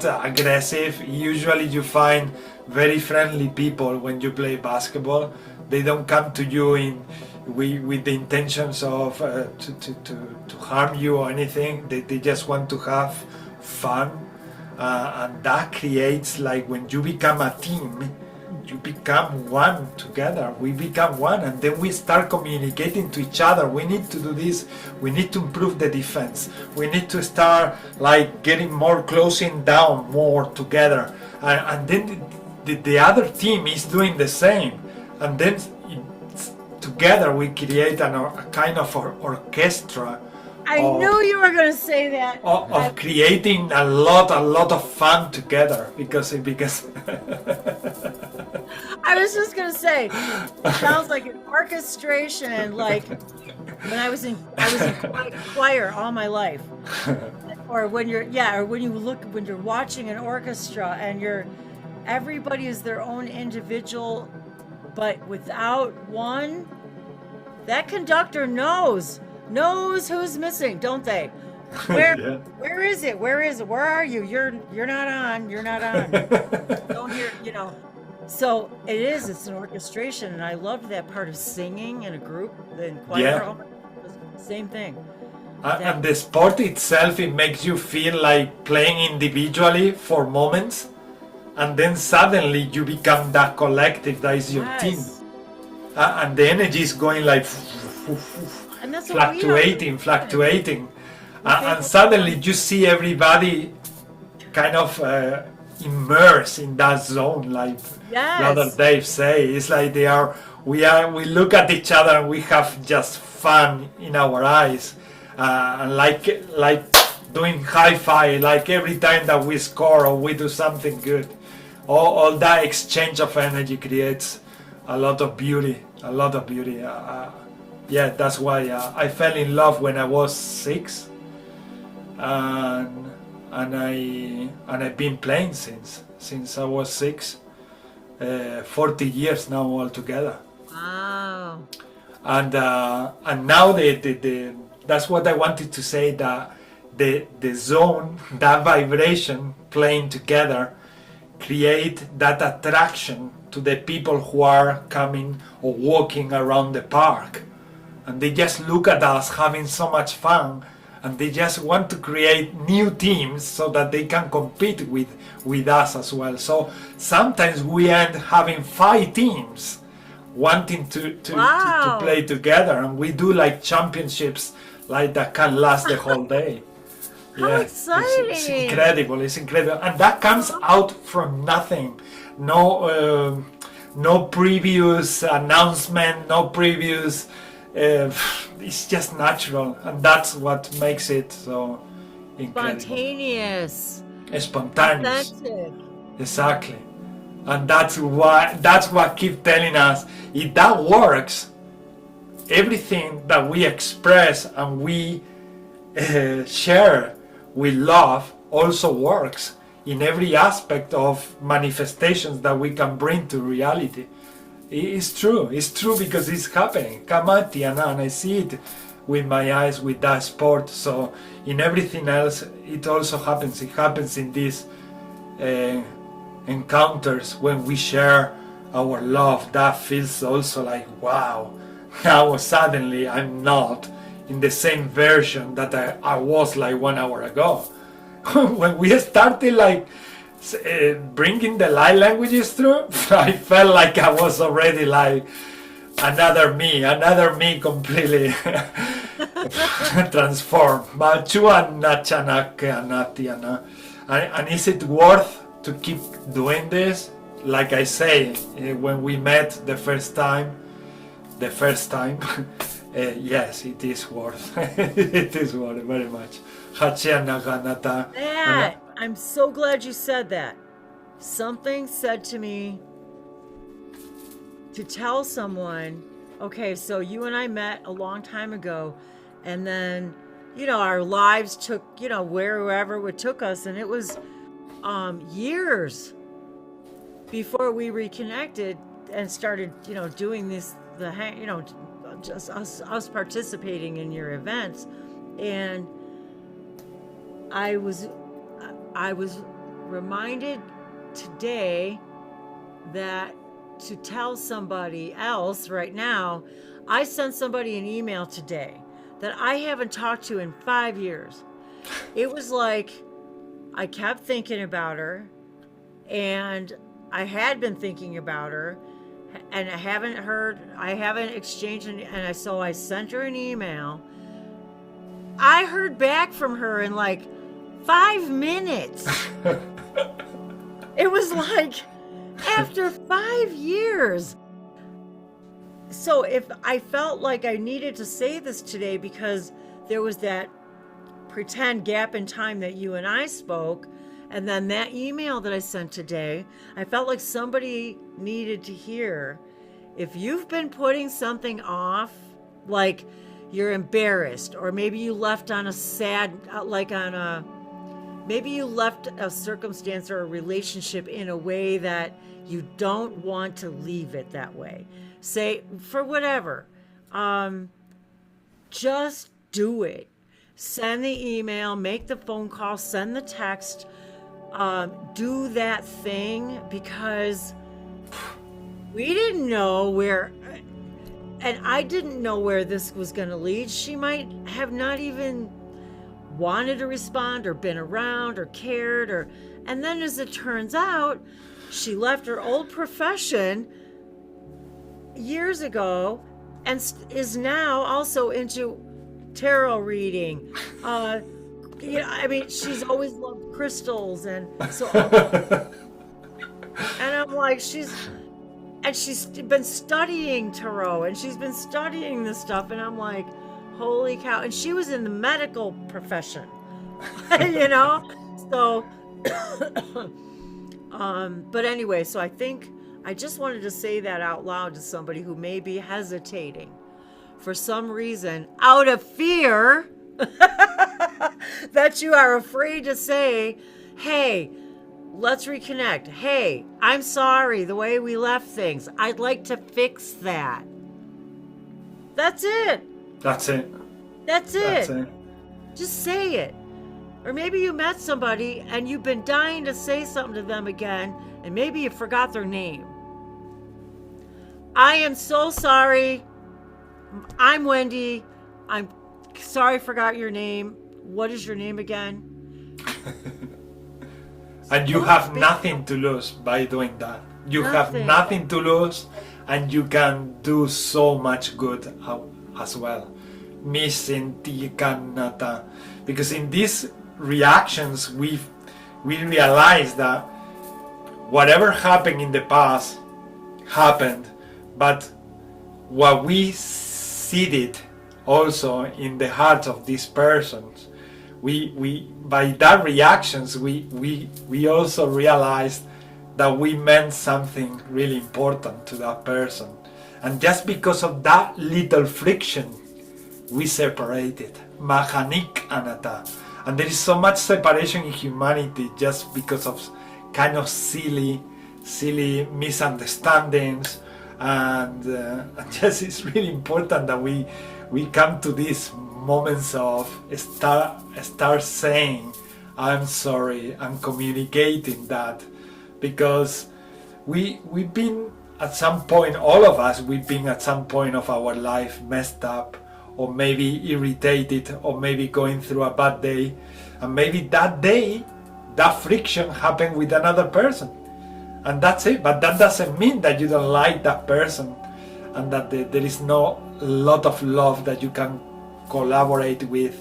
aggressive. Usually you find very friendly people when you play basketball. They don't come to you with the intentions of to harm you or anything. They just want to have fun, and that creates, like, when you become a team, you become one together. We become one, and then we start communicating to each other. We need to do this. We need to improve the defense. We need to start like getting more closing down more together, and then the other team is doing the same, and then together we create a kind of orchestra. I knew you were going to say that. Of creating a lot of fun together, because I was just going to say, it sounds like an orchestration, like when I was in choir all my life. Or when you're watching an orchestra and everybody is their own individual, but without one, that conductor knows who's missing, don't they? Where is it? Where are you? You're not on. Don't hear, So it's an orchestration, and I loved that part of singing in a group, in choir. Same thing. And the sport itself, it makes you feel like playing individually for moments, and then suddenly you become that collective that is your team, and the energy is going like and that's fluctuating, and suddenly you see everybody kind of immersed in that zone, like Brother Dave say. It's like we look at each other and we have just fun in our eyes, and like doing hi-fi, like every time that we score or we do something good. All that exchange of energy creates a lot of beauty. That's why I fell in love when I was 6, and I've been playing since I was 6. 40 years now altogether. Wow. And now that's what I wanted to say, that the zone, that vibration playing together, create that attraction to the people who are coming or walking around the park, and they just look at us having so much fun, and they just want to create new teams so that they can compete with us as well. So sometimes we end having 5 teams wanting to play together, and we do like championships like that can last the whole day. How exciting! It's incredible. And that comes out from nothing. No previous announcement, no previous. It's just natural, and that's what makes it so incredible. Spontaneous. Authentic. Exactly. And that's what keeps telling us, if that works, everything that we express and we share with love also works in every aspect of manifestations that we can bring to reality. It's true because it's happening. Kamati, and I see it with my eyes with that sport. So in everything else, it also happens. It happens in these encounters when we share our love. That feels also like, wow, now suddenly I'm not in the same version that I was like 1 hour ago. When we started like bringing the light languages through, I felt like I was already like another me completely transformed. And is it worth to keep doing this? Like I say, when we met the first time, yes, it is worth. It is worth very much. Yeah, I'm so glad you said that. Something said to me to tell someone, okay, so you and I met a long time ago, and then, you know, our lives took, you know, wherever it took us, and it was years before we reconnected and started, you know, doing this, just us participating in your events. And I was reminded today that to tell somebody else right now, I sent somebody an email today that I haven't talked to in 5 years. It was like I kept thinking about her, and I had been thinking about her, and I haven't exchanged any, and so I sent her an email. I heard back from her in like 5 minutes. It was like after 5 years. So if I felt like I needed to say this today because there was that pretend gap in time that you and I spoke, and then that email that I sent today, I felt like somebody needed to hear. If you've been putting something off, like you're embarrassed, or maybe you left on a sad, maybe you left a circumstance or a relationship in a way that you don't want to leave it that way. Say, for whatever, just do it. Send the email, make the phone call, send the text, do that thing, because we didn't know where, and I didn't know where this was going to lead. She might have not even wanted to respond or been around or cared, and then as it turns out, she left her old profession years ago and is now also into tarot reading. You know, I mean, she's always loved crystals, and so and I'm like, she's been studying tarot, and she's been studying this stuff, and I'm like, holy cow. And she was in the medical profession. You know, so but anyway, so I think I just wanted to say that out loud to somebody who may be hesitating for some reason, out of fear that you are afraid to say, hey, let's reconnect. Hey, I'm sorry the way we left things. I'd like to fix that. That's it. That's it. That's it. Just say it. Or maybe you met somebody and you've been dying to say something to them again, and maybe you forgot their name. I am so sorry. I'm Wendy. I'm sorry I forgot your name. What is your name again? And you have nothing to lose by doing that. You have nothing to lose, and you can do so much good as well. Because in these reactions, we realize that whatever happened in the past happened, but what we seeded also in the hearts of these persons, we by that reactions we also realized that we meant something really important to that person, and just because of that little friction we separated. Mahanik anata. And there is so much separation in humanity just because of kind of silly misunderstandings. And just it's really important that we come to these moments of start saying I'm sorry and communicating that, because we've been at some point, all of us, we've been at some point of our life messed up, or maybe irritated, or maybe going through a bad day, and maybe that day that friction happened with another person, and that's it. But that doesn't mean that you don't like that person, and that there is no lot of love that you can collaborate with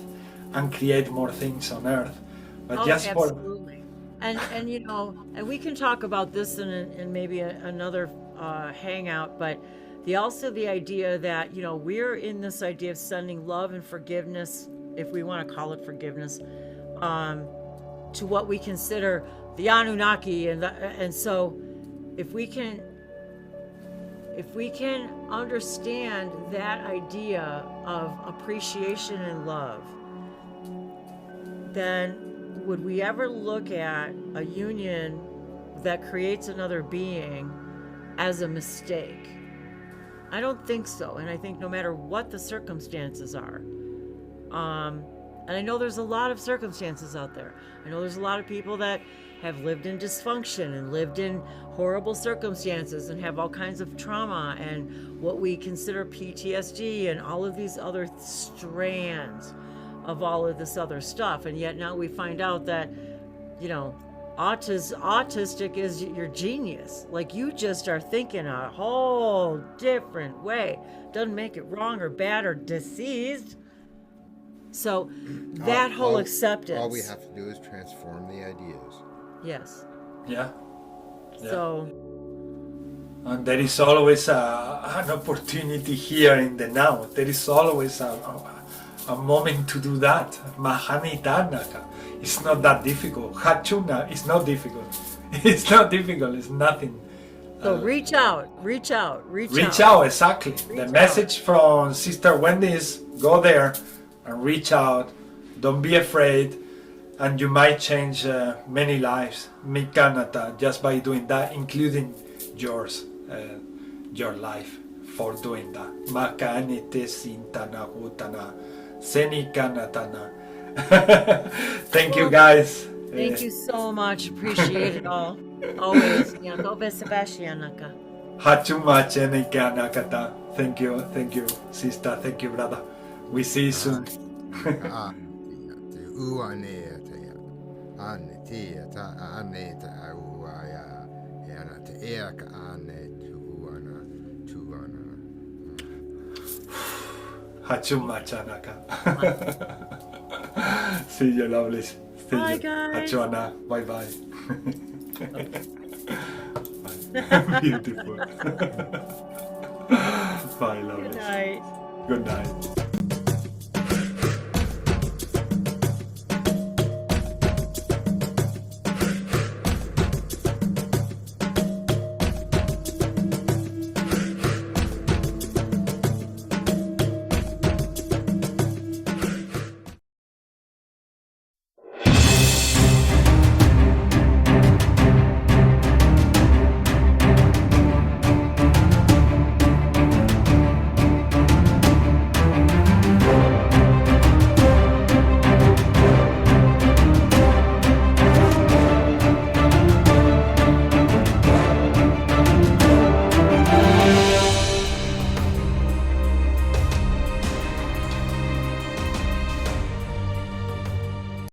and create more things on earth. But just absolutely. And you know, and we can talk about this in maybe another hangout, but also the idea that, you know, we're in this idea of sending love and forgiveness, if we want to call it forgiveness, to what we consider the Anunnaki, and so if we can understand that idea of appreciation and love, then would we ever look at a union that creates another being as a mistake? I don't think so. And I think no matter what the circumstances are, and I know there's a lot of circumstances out there. I know there's a lot of people that have lived in dysfunction and lived in horrible circumstances and have all kinds of trauma and what we consider PTSD and all of these other strands of all of this other stuff. And yet now we find out that, you know, autistic is your genius. Like, you just are thinking a whole different way. Doesn't make it wrong or bad or diseased. So that whole acceptance. All we have to do is transform the ideas. Yes. Yeah. So. And there is always an opportunity here in the now. There is always a moment to do that. Mahanitanaka. It's not that difficult. Hachuna is not difficult. It's not difficult. It's nothing. So reach out. Reach out, exactly. The message from Sister Wendy is go there and reach out. Don't be afraid. And you might change many lives, Mikanata, just by doing that, including yours, your life, for doing that. Makanete sintana hutana, senikanatana. Thank you, guys. Thank you so much. Appreciate it all. Always. Hachumachenekanakata. Thank you, sister. Thank you, brother. We see you soon. Hachumachanaka. See you, lovelies. See Bye, you. guys. Hachuana. Bye bye. Beautiful. Bye, lovelies. Good night. Good night.